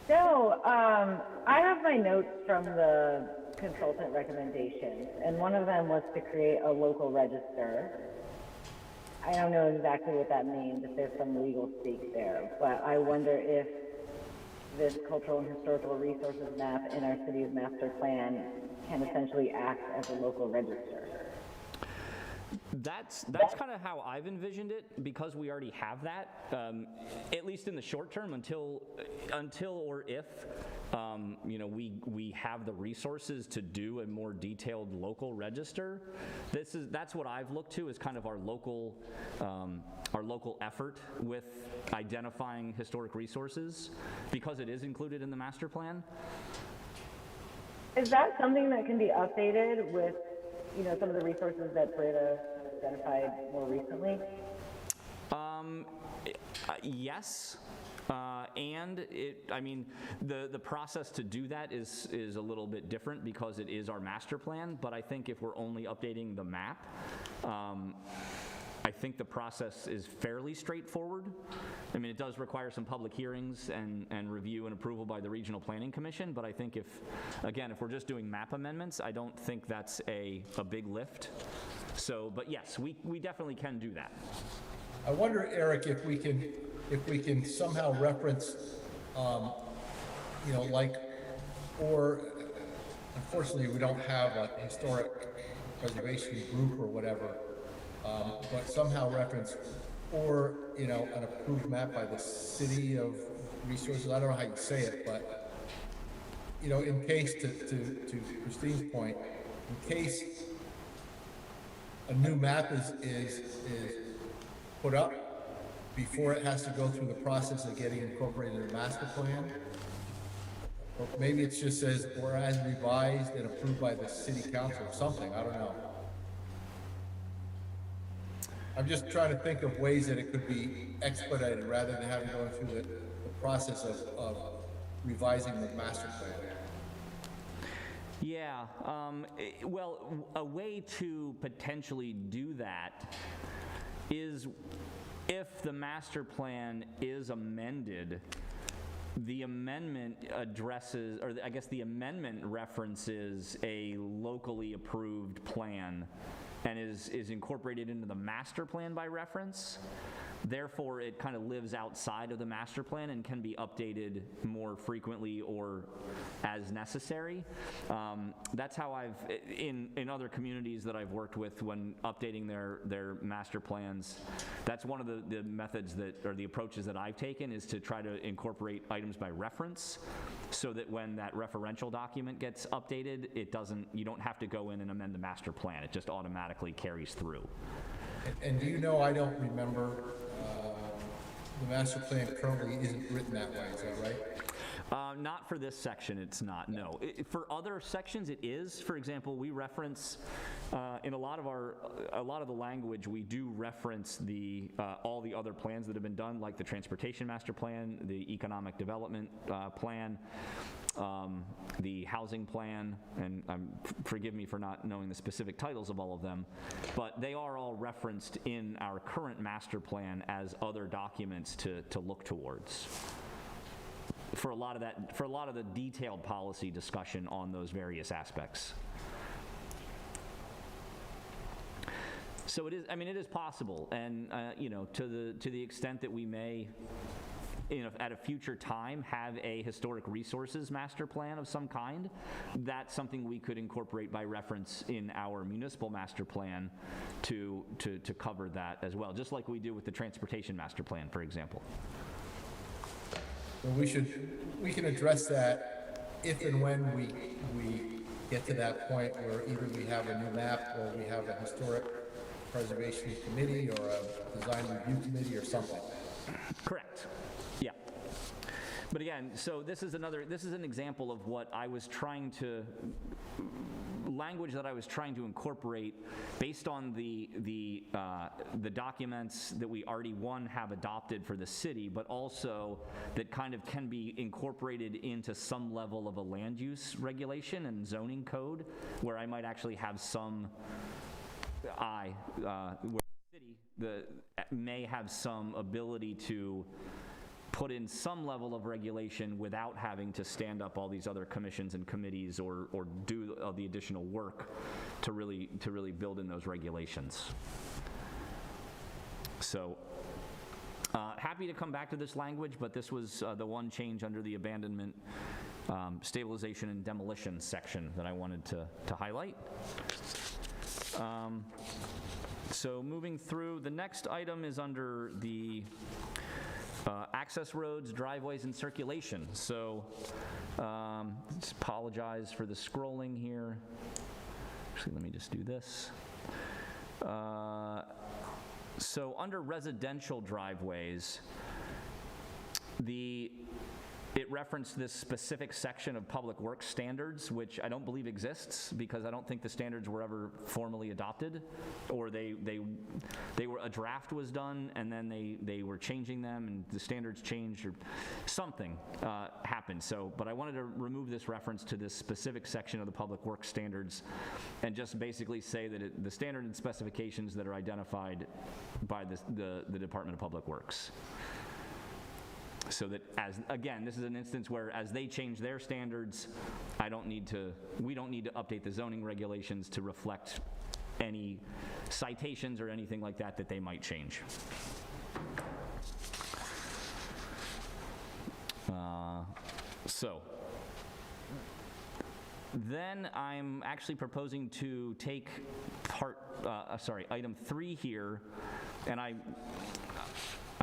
No, I have my notes from the consultant recommendations, and one of them was to create a local register. I don't know exactly what that means, if there's some legal speak there, but I wonder if this cultural and historical resources map in our city's master plan can essentially act as a local register. That's kind of how I've envisioned it, because we already have that, at least in the short term, until or if we have the resources to do a more detailed local register. That's what I've looked to as kind of our local effort with identifying historic resources, because it is included in the master plan. Is that something that can be updated with some of the resources that Brita identified more recently? Yes. And the process to do that is a little bit different because it is our master plan, but I think if we're only updating the map, I think the process is fairly straightforward. I mean, it does require some public hearings and review and approval by the Regional Planning Commission, but I think if we're just doing map amendments, I don't think that's a big lift. So, but yes, we definitely can do that. I wonder, Eric, if we can somehow reference, or unfortunately we don't have a historic preservation group or whatever, but somehow reference, or an approved map by the city of resources. I don't know how you say it, but in case to Christine's point, in case a new map is put up before it has to go through the process of getting incorporated in the master plan. Or maybe it just says, or as revised and approved by the city council or something, I don't know. I'm just trying to think of ways that it could be expedited rather than having to go through the process of revising the master plan. Yeah, well, a way to potentially do that is if the master plan is amended, the amendment addresses, or I guess the amendment references a locally approved plan and is incorporated into the master plan by reference. Therefore, it kind of lives outside of the master plan and can be updated more frequently or as necessary. That's how I've, in other communities that I've worked with when updating their master plans, that's one of the methods that, or the approaches that I've taken, is to try to incorporate items by reference, so that when that referential document gets updated, you don't have to go in and amend the master plan. It just automatically carries through. And do you know, I don't remember, the master plan currently isn't written that way, is that right? Not for this section, it's not, no. For other sections, it is. For example, we reference, in a lot of the language, we do reference all the other plans that have been done, like the transportation master plan, the economic development plan, the housing plan, and forgive me for not knowing the specific titles of all of them, but they are all referenced in our current master plan as other documents to look towards for a lot of the detailed policy discussion on those various aspects. So it is possible, and to the extent that we may, at a future time, have a historic resources master plan of some kind, that's something we could incorporate by reference in our municipal master plan to cover that as well, just like we do with the transportation master plan, for example. Well, we can address that if and when we get to that point where either we have a new map, or we have a historic preservation committee, or a design review committee, or something. Correct. Yeah. But again, so this is an example of what I was trying to, language that I was trying to incorporate based on the documents that we already, have adopted for the city, but also that kind of can be incorporated into some level of a land use regulation and zoning code, where I might actually have some, where the city may have some ability to put in some level of regulation without having to stand up all these other commissions and committees or do the additional work to really build in those regulations. So happy to come back to this language, but this was the one change under the abandonment, stabilization and demolition section that I wanted to highlight. So moving through, the next item is under the access roads, driveways, and circulation. So just apologize for the scrolling here. Actually, let me just do this. So under residential driveways, it referenced this specific section of Public Works standards, which I don't believe exists, because I don't think the standards were ever formally adopted, or a draft was done and then they were changing them and the standards changed, or something happened. So, but I wanted to remove this reference to this specific section of the Public Works standards and just basically say that the standard and specifications that are identified by the Department of Public Works. So that, again, this is an instance where as they change their standards, we don't need to update the zoning regulations to reflect any citations or anything like that they might change. So then I'm actually proposing to take item 3 here, and I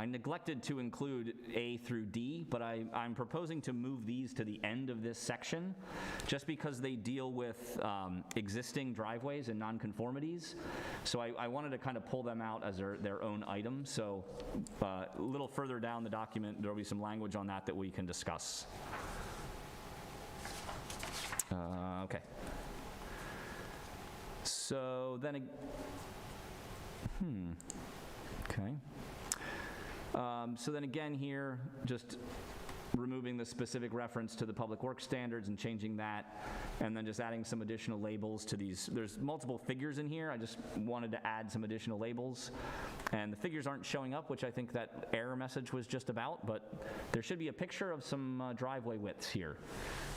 neglected to include A through D, but I'm proposing to move these to the end of this section, just because they deal with existing driveways and nonconformities. So I wanted to kind of pull them out as their own item. So a little further down the document, there'll be some language on that we can discuss. Okay. So then, okay. So then again here, just removing the specific reference to the Public Works standards and changing that, and then just adding some additional labels to these. There's multiple figures in here. I just wanted to add some additional labels. And the figures aren't showing up, which I think that error message was just about, but there should be a picture of some driveway widths here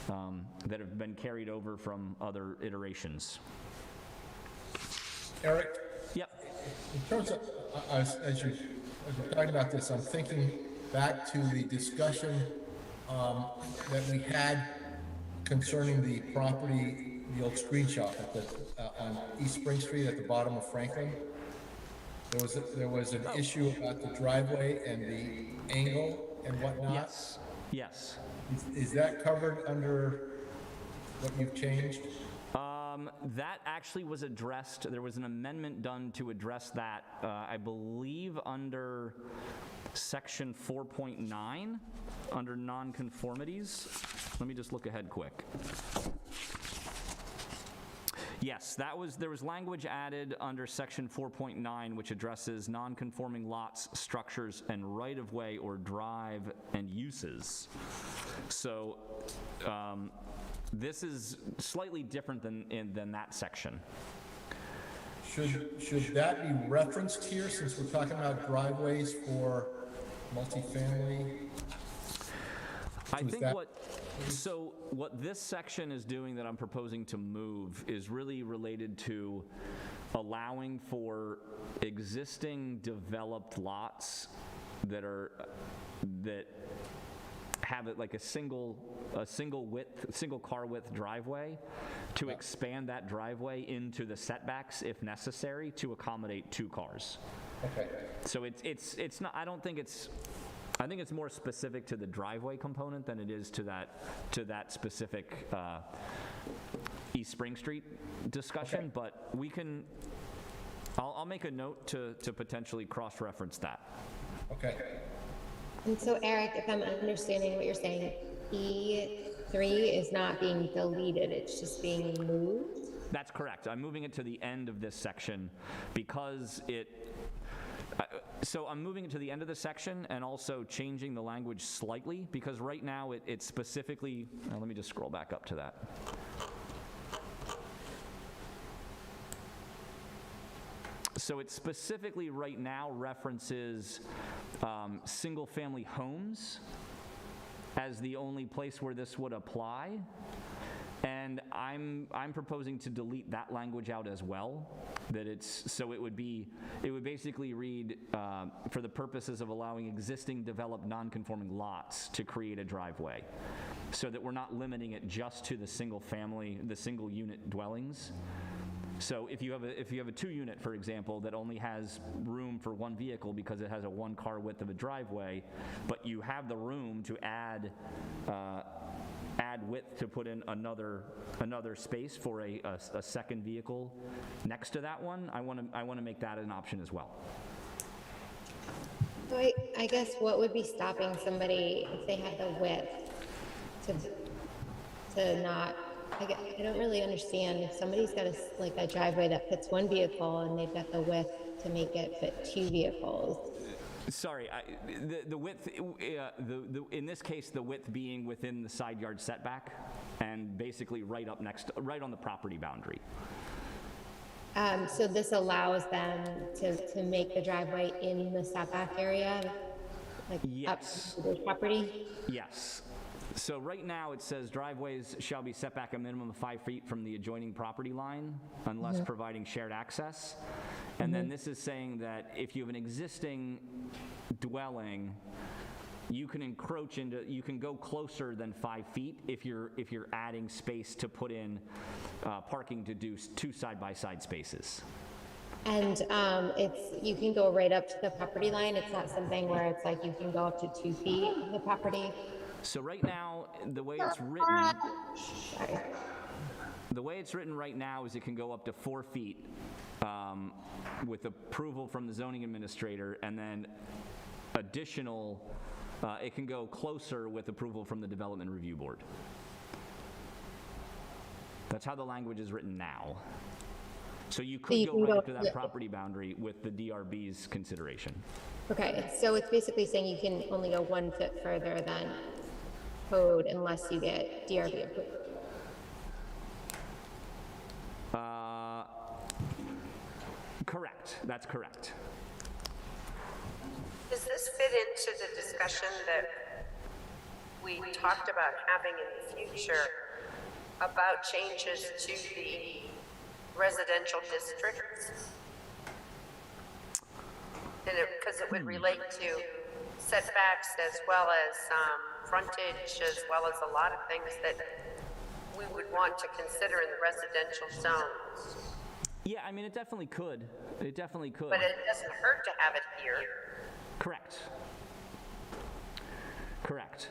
that have been carried over from other iterations. Eric? Yep. In terms of, as you as we're talking about this, I'm thinking back to the discussion that we had concerning the property, the old screen shop at the, on East Spring Street at the bottom of Franklin. There was an issue about the driveway and the angle and whatnot. Yes, yes. Is that covered under what you've changed? That actually was addressed. There was an amendment done to address that, I believe, under section 4.9, under nonconformities. Let me just look ahead quick. Yes, there was language added under section 4.9, which addresses nonconforming lots, structures, and right-of-way or drive and uses. So, this is slightly different than that section. Should that be referenced here, since we're talking about driveways for multifamily? I think what this section is doing that I'm proposing to move is really related to allowing for existing developed lots that have it like a single car width driveway, to expand that driveway into the setbacks if necessary to accommodate 2 cars. Okay. So it's not, I think it's more specific to the driveway component than it is to that specific East Spring Street discussion, Okay. but we can, I'll make a note to potentially cross-reference that. Okay. And so Eric, if I'm understanding what you're saying, E3 is not being deleted, it's just being moved? That's correct. I'm moving it to the end of this section because so I'm moving it to the end of the section and also changing the language slightly, because right now it specifically, let me just scroll back up to that. So it specifically right now references single-family homes as the only place where this would apply. And I'm proposing to delete that language out as well. That it would basically read, for the purposes of allowing existing developed non-conforming lots to create a driveway, so that we're not limiting it just to the single unit dwellings. So if you have a 2-unit, for example, that only has room for 1 vehicle because it has a 1 car width of a driveway, but you have the room to add width to put in another space for a second vehicle next to that one, I want to make that an option as well. So I guess what would be stopping somebody if they had the width to not, I don't really understand if somebody's got a driveway that fits 1 vehicle and they've got the width to make it fit 2 vehicles. Sorry, the width, in this case, the width being within the side yard setback and basically right on the property boundary. So this allows them to make the driveway in the setback area, like Yes. up to the property? Yes. So right now it says driveways shall be set back a minimum of 5 feet from the adjoining property line unless providing shared access. And then this is saying that if you have an existing dwelling, you can go closer than 5 feet if you're adding space to put in parking to do 2 side-by-side spaces. And you can go right up to the property line. It's not something where it's like you can go up to 2 feet of the property. So right now, the way it's written right now is it can go up to 4 feet with approval from the zoning administrator, and then additional, it can go closer with approval from the development review board. That's how the language is written now. So you could go right up to that property boundary with the DRB's consideration. Okay, so it's basically saying you can only go 1 foot further than code unless you get DRB approved. Correct, that's correct. Does this fit into the discussion that we talked about having in the future about changes to the residential districts? And because because it would relate to setbacks as well as frontage, as well as a lot of things that we would want to consider in the residential zones. Yeah, I mean, it definitely could. It definitely could. But it doesn't hurt to have it here. Correct. Correct.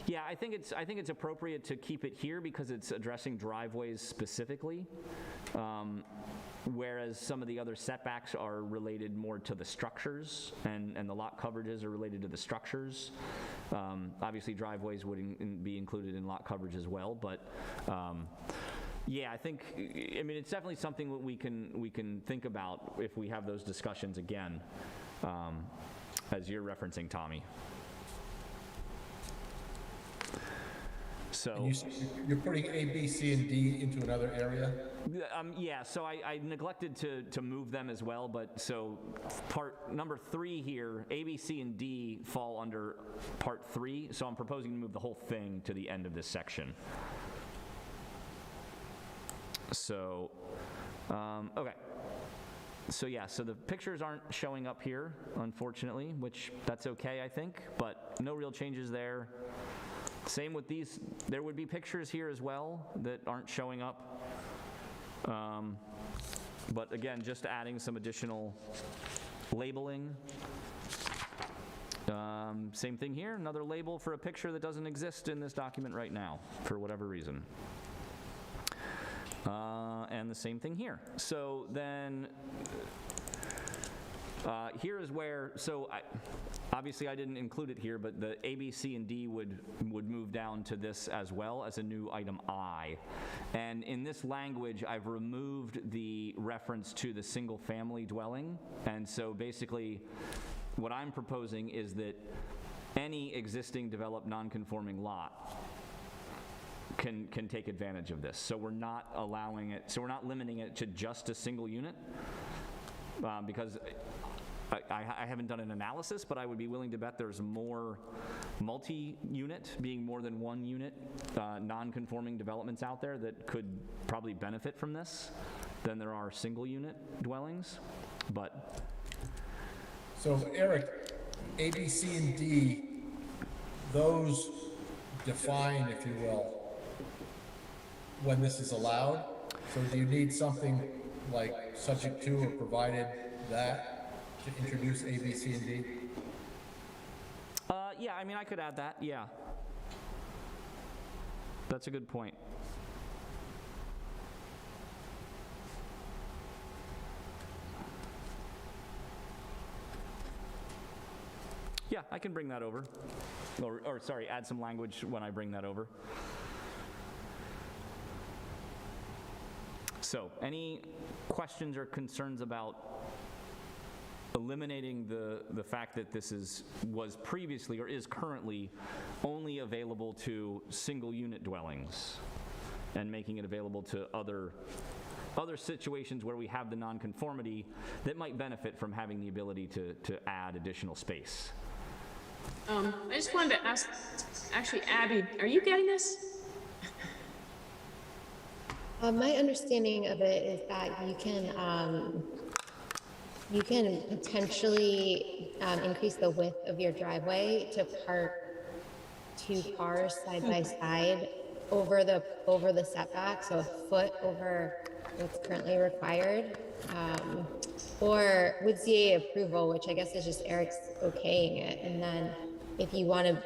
Yeah, I think it's appropriate to keep it here because it's addressing driveways specifically, whereas some of the other setbacks are related more to the structures, and the lot coverages are related to the structures. Obviously, driveways would be included in lot coverage as well, but yeah, I mean, it's definitely something that we can think about if we have those discussions again, as you're referencing, Tommy. So You're putting A, B, C, and D into another area? yeah, so I neglected to move them as well, but so part number 3 here, A, B, C, and D fall under part 3, so I'm proposing to move the whole thing to the end of this section. So, okay. So yeah, so the pictures aren't showing up here, unfortunately, which that's okay, I think, but no real changes there. Same with these, there would be pictures here as well that aren't showing up. But again, just adding some additional labeling. Same thing here, another label for a picture that doesn't exist in this document right now, for whatever reason. And the same thing here. So then, here is where, so obviously I didn't include it here, but the A, B, C, and D would move down to this as well as a new item I. And in this language, I've removed the reference to the single family dwelling. And so basically, what I'm proposing is that any existing developed non-conforming lot can take advantage of this. So we're not allowing it, so we're not limiting it to just a single unit, because I haven't done an analysis, but I would be willing to bet there's more multi-unit, being more than one unit, non-conforming developments out there that could probably benefit from this than there are single unit dwellings, but. So Eric, A, B, C, and D, those define, if you will, when this is allowed. So do you need something like subject to or provided that to introduce A, B, C, and D? Yeah, I mean, I could add that, yeah. That's a good point. Yeah, I can bring that over. Or sorry, add some language when I bring that over. So, any questions or concerns about eliminating the fact that this was previously or is currently only available to single unit dwellings and making it available to other situations where we have the nonconformity that might benefit from having the ability to add additional space? I just wanted to ask, actually, Abby, are you getting this? My understanding of it is that you can potentially increase the width of your driveway to park 2 cars side by side over the setback, so a foot over what's currently required, or with ZA approval, which I guess is just Eric's okaying it, and then if you want to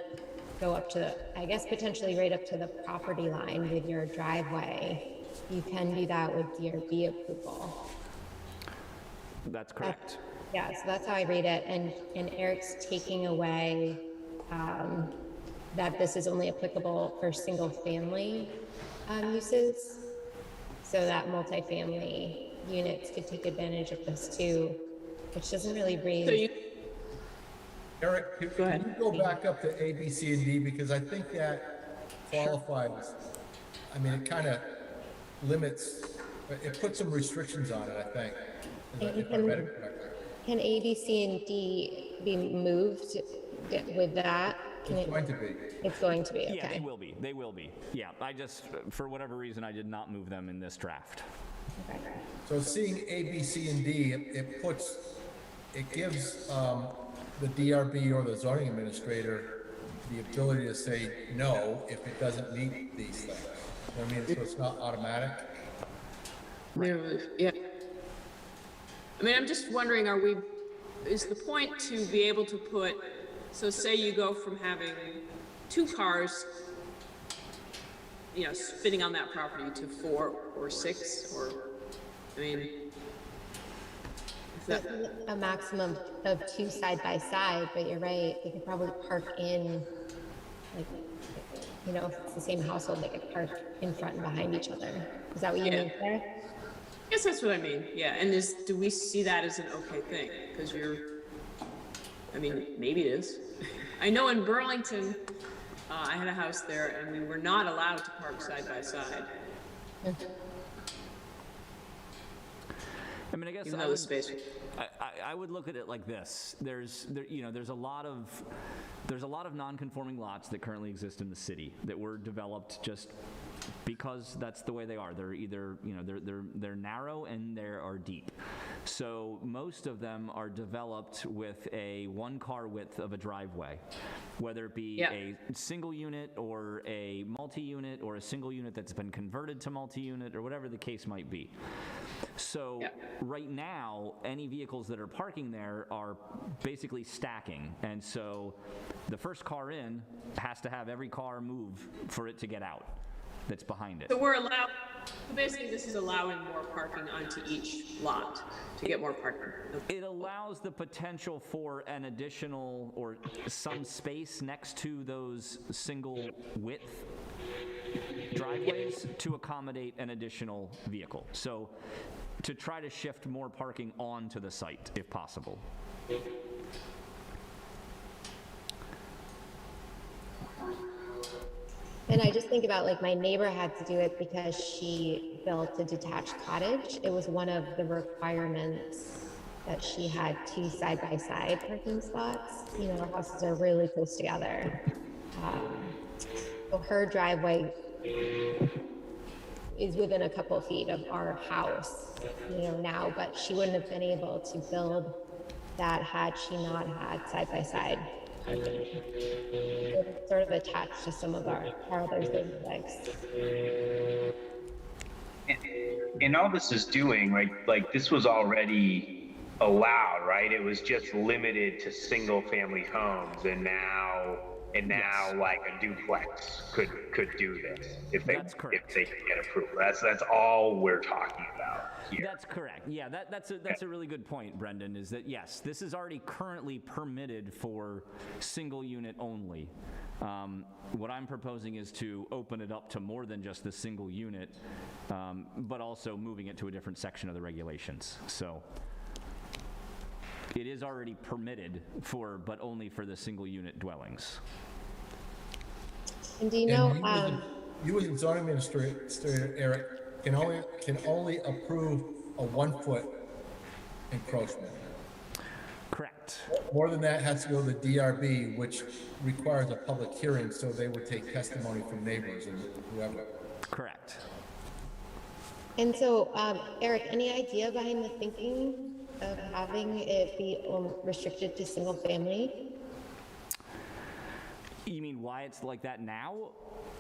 go up to I guess potentially right up to the property line with your driveway, you can do that with DRB approval. That's correct. Yeah, so that's how I read it, and Eric's taking away that this is only applicable for single family uses, so that multifamily units could take advantage of this too, which doesn't really read. So you, Eric, Go ahead. can you go back up to A, B, C, and D, because I think that qualifies. I mean, it kind of limits, it puts some restrictions on it, I think, if I read it correctly. Can A, B, C, and D be moved with that? It's going to be. It's going to be, okay. Yeah, they will be. They will be. Yeah, I just, for whatever reason, I did not move them in this draft. Okay. So seeing A, B, C, and D, it puts it gives the DRB or the zoning administrator the ability to say no if it doesn't meet these things. You know what I mean? So it's not automatic. Yeah. I mean, I'm just wondering, is the point to be able to put, so say you go from having 2 cars, fitting on that property to 4 or 6, or, I mean, is that, A maximum of 2 side by side, but you're right, they could probably park in, like, if it's the same household, they could park in front and behind each other. Is that what you Yeah. mean there? I guess that's what I mean, yeah, and do we see that as an okay thing? Because maybe it is. I know in Burlington, I had a house there, and we were not allowed to park side by side. I mean, I guess Even though the space. I would look at it like this. There's a lot of non-conforming lots that currently exist in the city that were developed just because that's the way they are. They're either, they're narrow and they are deep. So most of them are developed with a 1-car width of a driveway, whether it be a single unit or a multi-unit or a single unit that's been converted to multi-unit or whatever the case might be. So right now, any vehicles that are parking there are basically stacking. And so the first car in has to have every car move for it to get out that's behind it. So basically this is allowing more parking onto each lot to get more parking. It allows the potential for an additional or some space next to those single width driveways to accommodate an additional vehicle. So to try to shift more parking onto the site if possible. And I just think about, like, my neighbor had to do it because she built a detached cottage. It was one of the requirements that she had 2 side-by-side parking spots. The houses are really close together. So her driveway is within a couple of feet of our house, now, but she wouldn't have been able to build that had she not had side-by-side parking. It's sort of attached to some of our other zoning regs. And all this is doing, right? Like this was already allowed, right? It was just limited to single family homes, and now like a duplex could do this if they That's correct. if they can get approval. That's all we're talking about here. That's correct. Yeah, that's a really good point, Brendan, is that yes, this is already currently permitted for single unit only. What I'm proposing is to open it up to more than just the single unit, but also moving it to a different section of the regulations. So it is already permitted but only for the single unit dwellings. And do you know, You as a zoning administrator, Eric, can only approve a 1-foot encroachment. Correct. More than that has to go to the DRB, which requires a public hearing, so they would take testimony from neighbors and whoever. Correct. and so, Eric, any idea behind the thinking of having it be restricted to single family? You mean why it's like that now?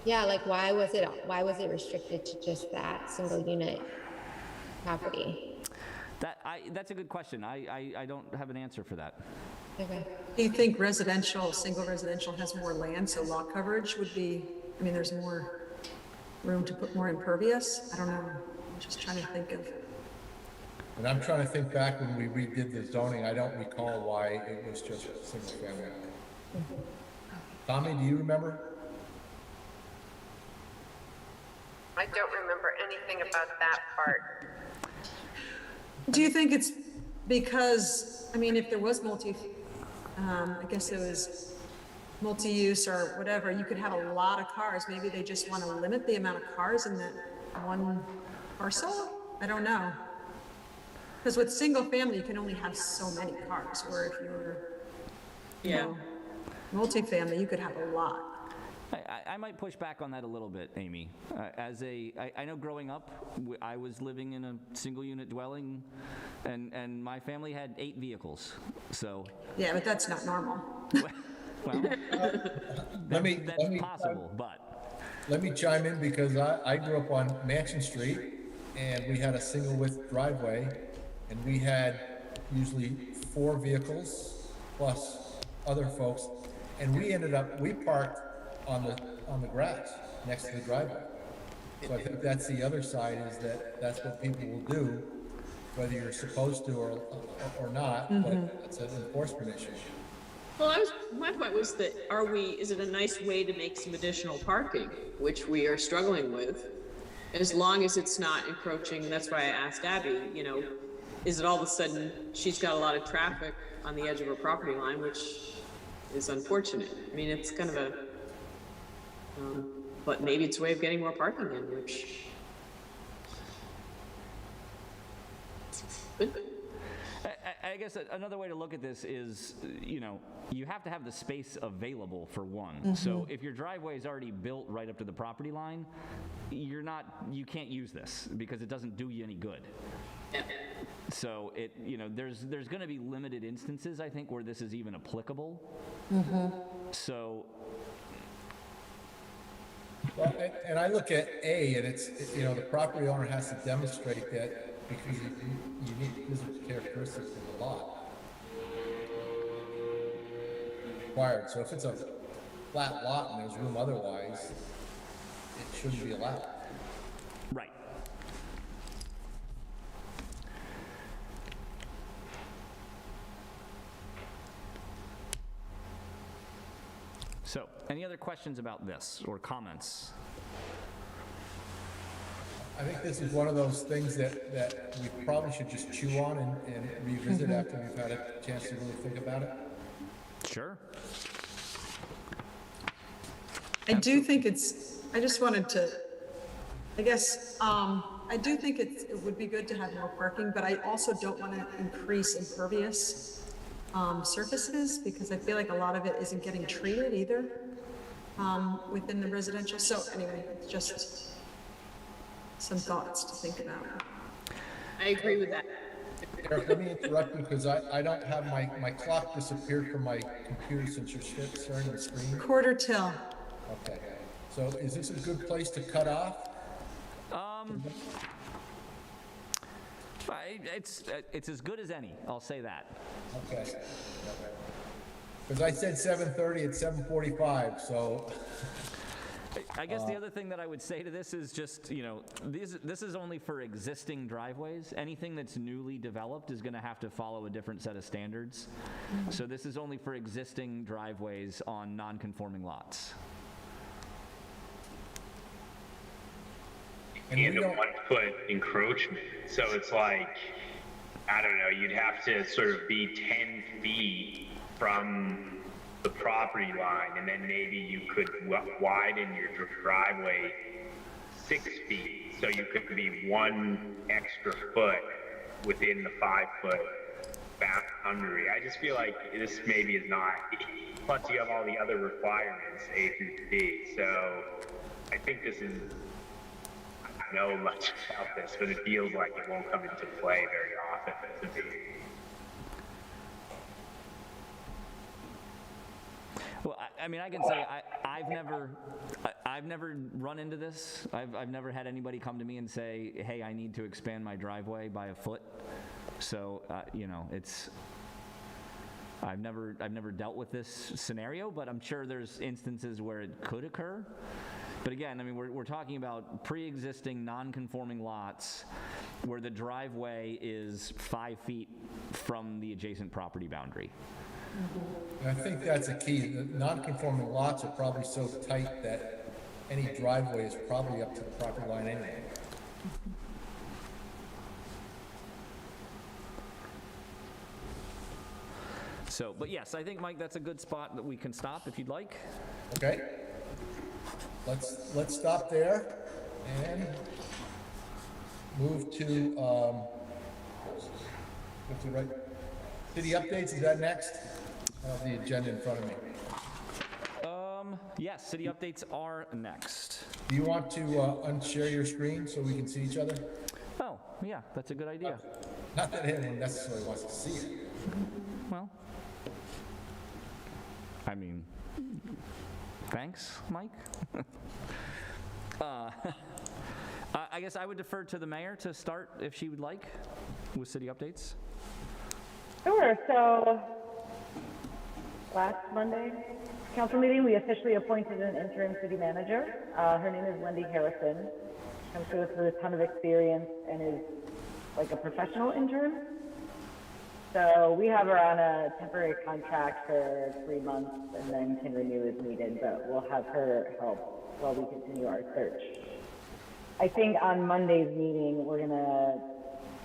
Yeah, like why was it restricted to just that single unit property? That's a good question. I don't have an answer for that. Okay. Do you think single residential has more land, so lot coverage would be, there's more room to put more impervious? I don't know. I'm just trying to think of. And I'm trying to think back when we redid the zoning, I don't recall why it was just single family. Tommy, do you remember? I don't remember anything about that part. Do you think it's because, if there was I guess it was multi-use or whatever, you could have a lot of cars. Maybe they just want to limit the amount of cars in that one parcel? I don't know. Because with single family, you can only have so many cars, where if you're, multifamily, you could have a lot. I might push back on that a little bit, Amy. I know growing up, I was living in a single unit dwelling And my family had 8 vehicles, so, Yeah, but that's not normal. well, Let me, that's possible, but, let me chime in because I grew up on Mansion Street and we had a single width driveway and we had usually 4 vehicles plus other folks. And we parked on the grass next to the driveway. So I think that's the other side, is that's what people will do, whether you're supposed to or not, but it's an enforcement issue. Well, my point was that is it a nice way to make some additional parking, which we are struggling with, as long as it's not encroaching, and that's why I asked Abby, you know, is it all of a sudden, she's got a lot of traffic on the edge of her property line, which is unfortunate. I mean, it's kind of a, but maybe it's a way of getting more parking in, which. Good. I guess another way to look at this is, you know, you have to have the space available for one. So if your driveway is already built right up to the property line, you can't use this because it doesn't do you any good. Yeah. So you know, there's going to be limited instances, I think, where this is even applicable. So. Well, and I look at A, and it's, you know, the property owner has to demonstrate that because you need physical characteristics of the lot required. So if it's a flat lot and there's room otherwise, it shouldn't be allowed. Right. So, any other questions about this or comments? I think this is one of those things that we probably should just chew on and revisit after we've had a chance to really think about it. Sure. I do think I just wanted to, I guess, I do think it would be good to have more parking, but I also don't want to increase impervious surfaces, because I feel like a lot of it isn't getting treated either within the residential. So anyway, it's just some thoughts to think about. I agree with that. Eric, let me interrupt you because I don't have my clock disappeared from my computer since you're sharing the screen. Quarter till. Okay, so is this a good place to cut off? It's as good as any, I'll say that. Okay. Because I said 7:30, it's 7:45, so. I guess the other thing that I would say to this is just, you know, this is only for existing driveways. Anything that's newly developed is going to have to follow a different set of standards. So this is only for existing driveways on non-conforming lots. And And we a don't- 1-foot encroachment. So it's like, I don't know, you'd have to sort of be 10 feet from the property line, and then maybe you could widen your driveway 6 feet, so you could be 1 extra foot within the 5-foot boundary. I just feel like this maybe is not, plus you have all the other requirements, A through D, so I think this is, I don't know much about this, but it feels like it won't come into play very often to me. Well, I mean, I can say I've never run into this. I've never had anybody come to me and say, "Hey, I need to expand my driveway by a foot." So you know, I've never dealt with this scenario, but I'm sure there's instances where it could occur. But again, I mean, we're talking about pre-existing non-conforming lots where the driveway is 5 feet from the adjacent property boundary. And I think that's a key. The non-conforming lots are probably so tight that any driveway is probably up to the property line anyway. So, but yes, I think, Mike, that's a good spot that we can stop if you'd like. Okay? Let's stop there and move to, what's it right? City updates, is that next? I have the agenda in front of me. Yes, city updates are next. Do you want to unshare your screen so we can see each other? Oh, yeah, that's a good idea. Not that anyone necessarily wants to see it. Well, I mean, thanks, Mike. I guess I would defer to the mayor to start if she would like with city updates. Sure. So last Monday council meeting, we officially appointed an interim city manager. Her name is Wendy Harrison. Comes to us with a ton of experience and is like a professional intern. So we have her on a temporary contract for 3 months and then can renew as needed, but we'll have her help while we continue our search. I think on Monday's meeting, we're gonna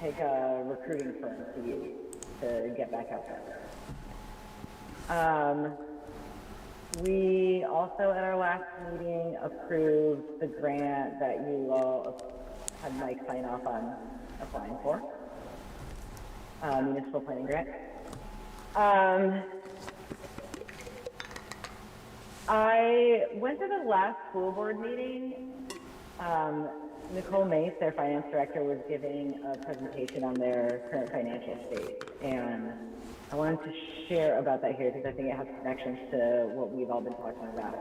take a recruiting firm to use to get back out there. We also at our last meeting approved the grant that you all had Mike sign off on applying for. Municipal planning grant. I went to the last school board meeting. Nicole Mace, their finance director, was giving a presentation on their current financial state. And I wanted to share about that here because I think it has connections to what we've all been talking about.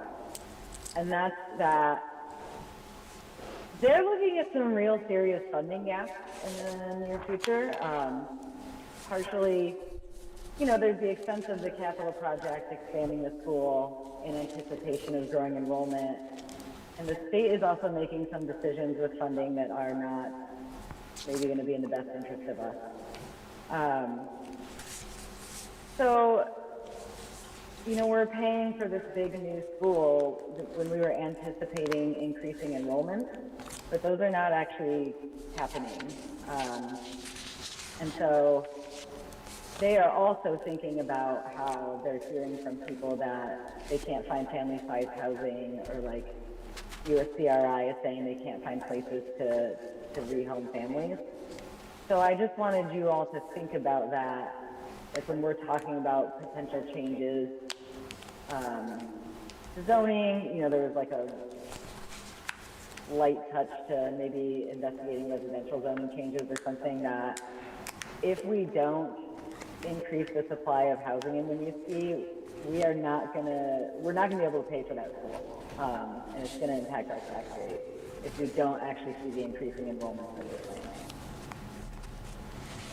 And that's that they're looking at some real serious funding gaps in the near future. Partially, you know, there's the expense of the capital project expanding the school in anticipation of growing enrollment. And the state is also making some decisions with funding that are not maybe going to be in the best interest of us. So, you know, we're paying for this big new school when we were anticipating increasing enrollment, but those are not actually happening. And so they are also thinking about how they're hearing from people that they can't find family-sized housing, or like USCRI is saying they can't find places to rehome families. So I just wanted you all to think about that, like when we're talking about potential changes to zoning. You know, there was like a light touch to maybe investigating residential zoning changes or something, that if we don't increase the supply of housing in Winooski, we're not gonna be able to pay for that school. And it's gonna impact our tax rate if we don't actually see the increasing enrollment that we're planning.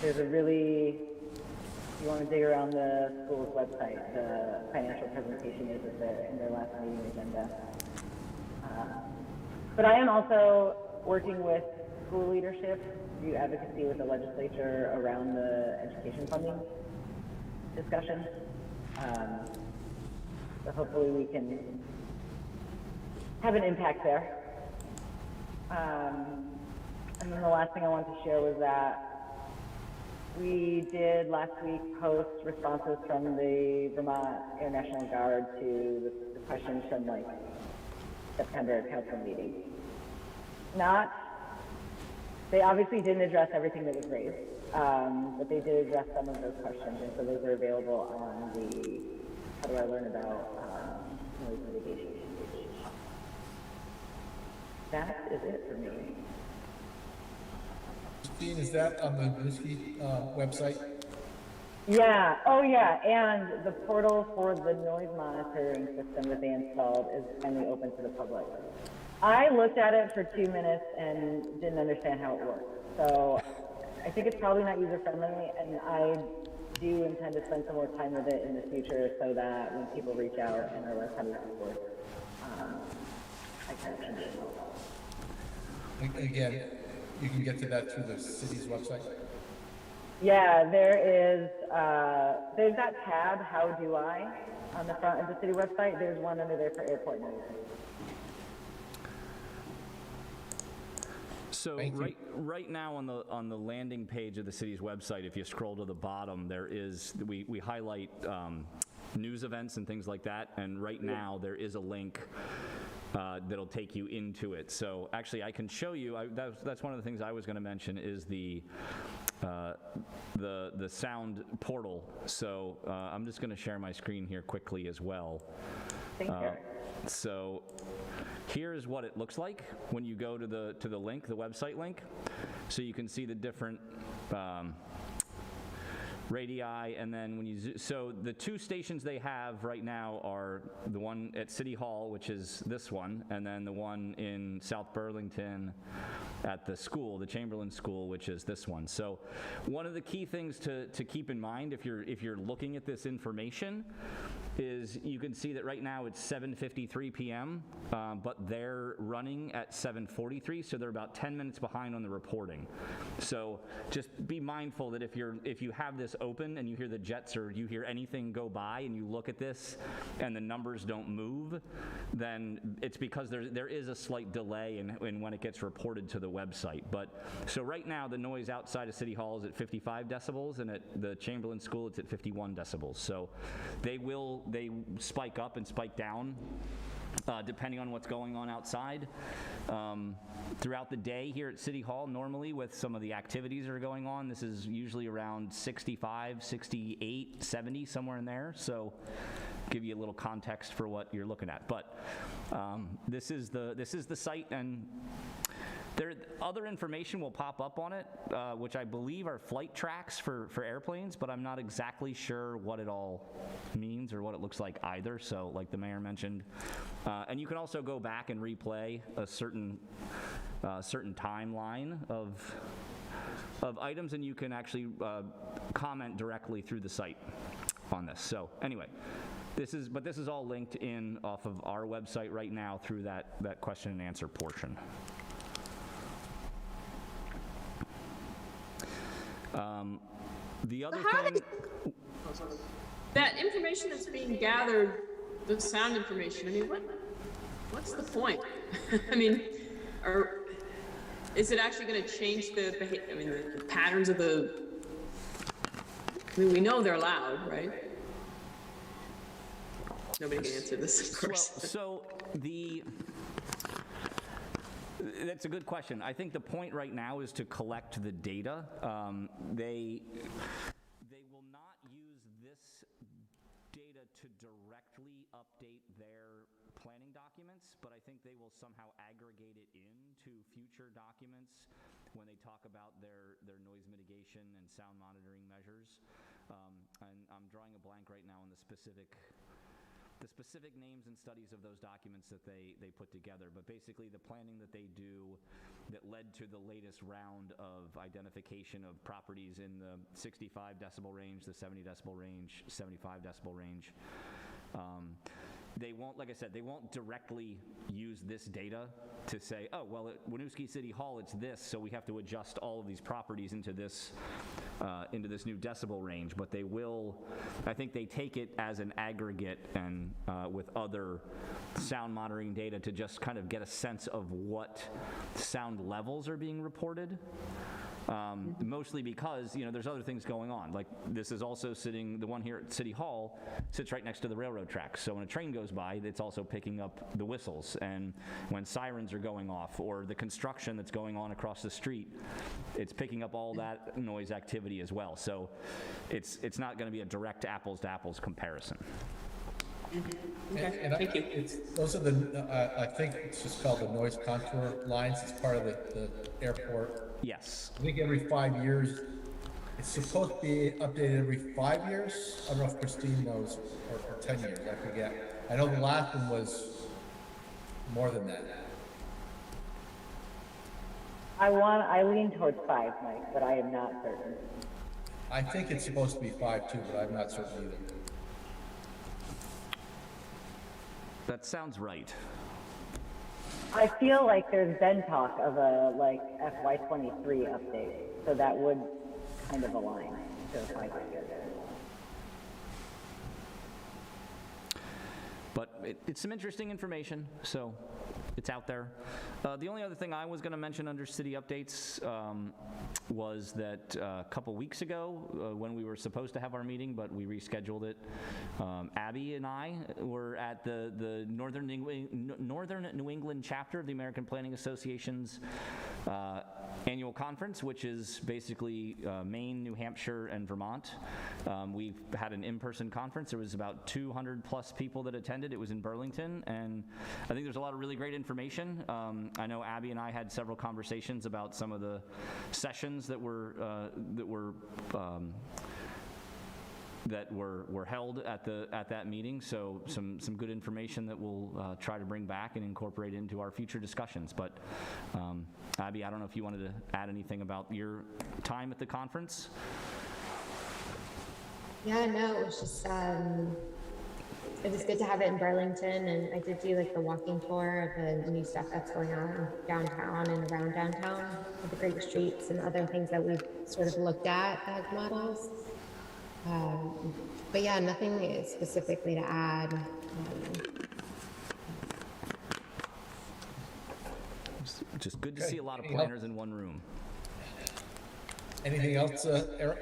There's a really, if you want to dig around the school's website, the financial presentation is in their last meeting agenda. But I am also working with school leadership, do advocacy with the legislature around the education funding discussion. So hopefully we can have an impact there. And then the last thing I wanted to share was that we did last week post responses from the Vermont Air National Guard to the questions from like September council meeting. They obviously didn't address everything that was raised, but they did address some of those questions, and so those are available on the How Do I Learn About Noise Mitigation page. That is it for me. Christine, is that on the Winooski website? Yeah, oh yeah, and the portal for the noise monitoring system that they installed is finally open to the public. I looked at it for 2 minutes and didn't understand how it worked. So I think it's probably not user-friendly, and I do intend to spend some more time with it in the future so that when people reach out and are less heavy support, I can actually do it. Again, you can get to that through the city's website? Yeah, there's that tab, How Do I, on the front of the city website. There's one under there for airport news. So right now on the landing page of the city's website, if you scroll to the bottom, there is we highlight news events and things like that, and right now there is a link that'll take you into it. So actually, I can show you. That's one of the things I was going to mention is the sound portal. So I'm just going to share my screen here quickly as well. Thank you. So here's what it looks like when you go to the link, the website link. So you can see the different radii, and then when you so the two stations they have right now are the one at City Hall, which is this one, and then the one in South Burlington at the school, the Chamberlain School, which is this one. So one of the key things to keep in mind if you're looking at this information is you can see that right now it's 7:53 p.m., but they're running at 7:43, so they're about 10 minutes behind on the reporting. So just be mindful that if you have this open and you hear the jets or you hear anything go by and you look at this and the numbers don't move, then it's because there is a slight delay in when it gets reported to the website. But so right now the noise outside of City Hall is at 55 decibels, and at the Chamberlain School it's at 51 decibels. So they spike up and spike down depending on what's going on outside. Throughout the day here at City Hall, normally with some of the activities that are going on, this is usually around 65, 68, 70, somewhere in there. So give you a little context for what you're looking at. But this is the site, and other information will pop up on it, which I believe are flight tracks for airplanes, but I'm not exactly sure what it all means or what it looks like either. So like the mayor mentioned, and you can also go back and replay a certain timeline of items, and you can actually comment directly through the site on this. So anyway, this is all linked in off of our website right now through that question and answer portion. The other thing, that information that's being gathered, the sound information, I mean, what's the point? I mean, is it actually going to change the patterns of the, I mean, we know they're loud, right? Nobody can answer this, of course. Well, so that's a good question. I think the point right now is to collect the data. They will not use this data to directly update their planning documents, but I think they will somehow aggregate it into future documents when they talk about their noise mitigation and sound monitoring measures. And I'm drawing a blank right now on the specific names and studies of those documents that they put together. But basically the planning that they do that led to the latest round of identification of properties in the 65 decibel range, the 70 decibel range, 75 decibel range, they won't, like I said, they won't directly use this data to say, oh, well, at Winooski City Hall, it's this, so we have to adjust all of these properties into this new decibel range. But they will, I think they take it as an aggregate and with other sound monitoring data to just kind of get a sense of what sound levels are being reported. Mostly because, there's other things going on. Like this is also the one here at City Hall sits right next to the railroad tracks. So when a train goes by, it's also picking up the whistles. And when sirens are going off or the construction that's going on across the street, it's picking up all that noise activity as well. So it's not going to be a direct apples to apples comparison. Okay, thank you. Those are I think it's just called the noise contour lines. It's part of the airport. Yes. I think every 5 years. It's supposed to be updated every 5 years. I don't know if Christine knows, or 10 years, I forget. I know the last one was more than that. I lean towards 5, Mike, but I am not certain. I think it's supposed to be 5 too, but I'm not certain either. That sounds right. I feel like there's been talk of a FY23 update, so that would kind of align to a 5-year. But it's some interesting information, so it's out there. The only other thing I was going to mention under city updates was that a couple weeks ago, when we were supposed to have our meeting, but we rescheduled it, Abby and I were at the Northern New England chapter of the American Planning Association's annual conference, which is basically Maine, New Hampshire, and Vermont. We've had an in-person conference. There was about 200 plus people that attended. It was in Burlington, and I think there's a lot of really great information. I know Abby and I had several conversations about some of the sessions that were that were held at that meeting. So some good information that we'll try to bring back and incorporate into our future discussions. But Abby, I don't know if you wanted to add anything about your time at the conference. Yeah, no, it was just it was good to have it in Burlington, and I did do like the walking tour of the new stuff that's going on downtown and around downtown, with the great streets and other things that we've sort of looked at as models. But yeah, nothing specifically to add. Just good to Okay. see a lot of Anything planners in one room. Anything else, Eric?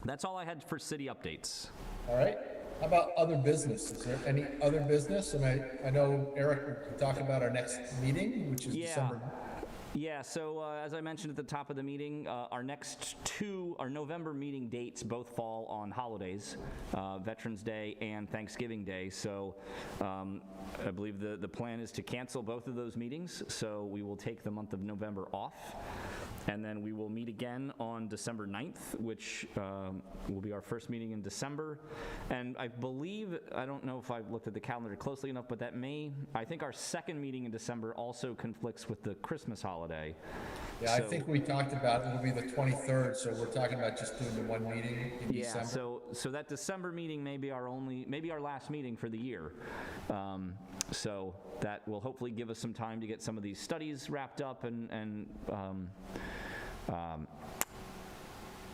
That's all I had for city updates. All right. How about other business? Is there any other business? And I know Eric will talk about our next meeting, which is December. Yeah, so as I mentioned at the top of the meeting, our November meeting dates both fall on holidays, Veterans Day and Thanksgiving Day. So I believe the plan is to cancel both of those meetings. So we will take the month of November off. And then we will meet again on December 9th, which will be our first meeting in December. And I believe, I don't know if I've looked at the calendar closely enough, but I think our second meeting in December also conflicts with the Christmas holiday. Yeah, I think we talked about it'll be the 23rd, so we're talking about just doing the one meeting in December. So that December meeting may be our last meeting for the year. So that will hopefully give us some time to get some of these studies wrapped up and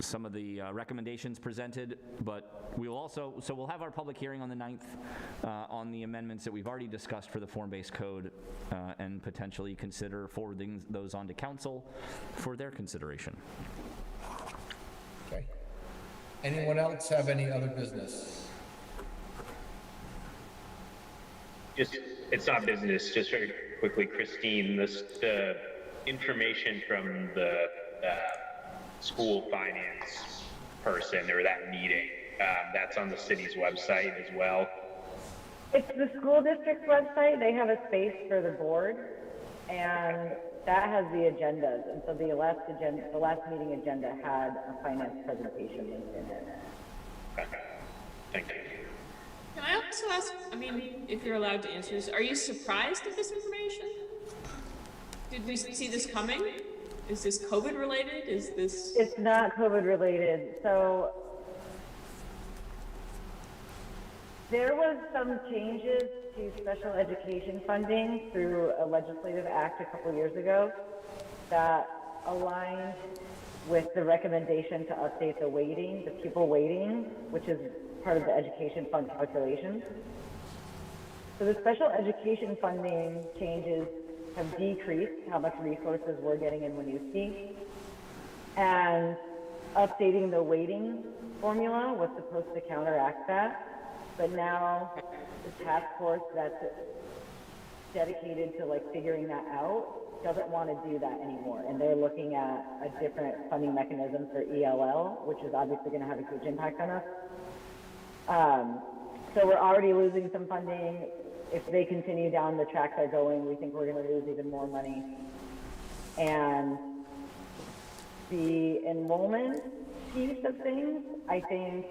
some of the recommendations presented, but we'll have our public hearing on the 9th on the amendments that we've already discussed for the form-based code and potentially consider forwarding those on to council for their consideration. Okay. Anyone else have any other business? It's not business, just very quickly, Christine, the information from the school finance person or that meeting, that's on the city's website as well. It's the school district's website. They have a space for the board, and that has the agendas. And so the last meeting agenda had a finance presentation linked in it. Okay. Thank you. Can I also ask, I mean, if you're allowed to answer this, are you surprised at this information? Did we see this coming? Is this COVID related? Is this? It's not COVID related. So there was some changes to special education funding through a legislative act a couple years ago that aligned with the recommendation to update the weighting, the pupil weighting, which is part of the education fund calculation. So the special education funding changes have decreased how much resources we're getting in Winooski, and updating the weighting formula was supposed to counteract that, but now the task force that's dedicated to like figuring that out doesn't want to do that anymore, and they're looking at a different funding mechanism for ELL, which is obviously going to have a huge impact on us. So we're already losing some funding. If they continue down the track they're going, we think we're going to lose even more money. And the enrollment piece of things, I think,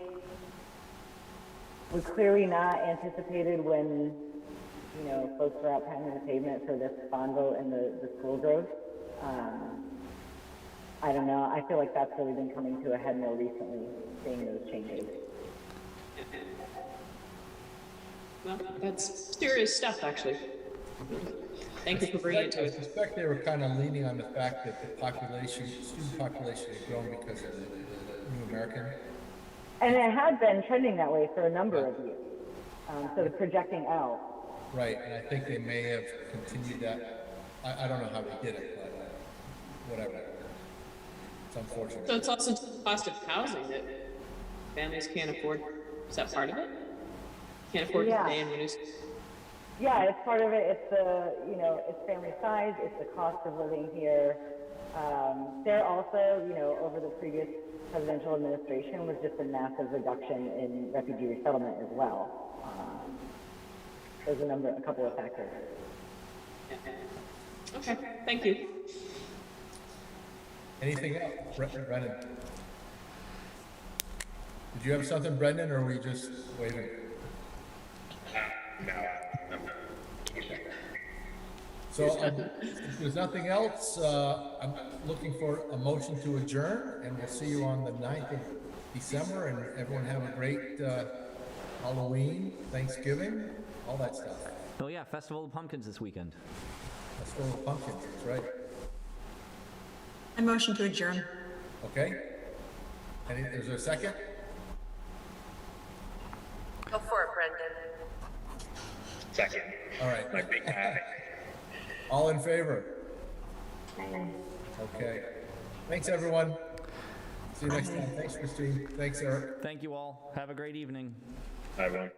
was clearly not anticipated when, you know, folks were out pounding the pavement for this bond vote and the school growth. I don't know. I feel like that's really been coming to a head more recently, seeing those changes. Well, that's serious stuff, actually. Thank you for bringing it to I us. suspect they were kind of leaning on the fact that the student population had grown because of the New American. And it had been trending that way for a number of years. So the projecting out. Right, and I think they may have continued that. I don't know how they did it, but whatever. It's unfortunate. So it's also the cost of housing that families can't afford. Is that part of it? Can't afford to stay in Winooski? Yeah, it's part of it. It's the, you know, it's family size, it's the cost of living here. There also, you know, over the previous presidential administration was just a massive reduction in refugee resettlement as well. There's a couple of factors. Okay, thank you. Anything else? Brennan? Did you have something, Brendan, or were you just waving? No. So if there's nothing else, I'm looking for a motion to adjourn, and we'll see you on the 9th of December, and everyone have a great Halloween, Thanksgiving, all that stuff. Oh yeah, Festival of Pumpkins this weekend. Let's go with pumpkins, that's right. I motion to adjourn. Okay? Is there a second? Go for it, Brendan. Second. All right. My big habit. All in favor? Okay. Thanks, everyone. See you next time. Thanks, Christine. Thanks, Eric. Thank you all. Have a great evening. Bye, everyone.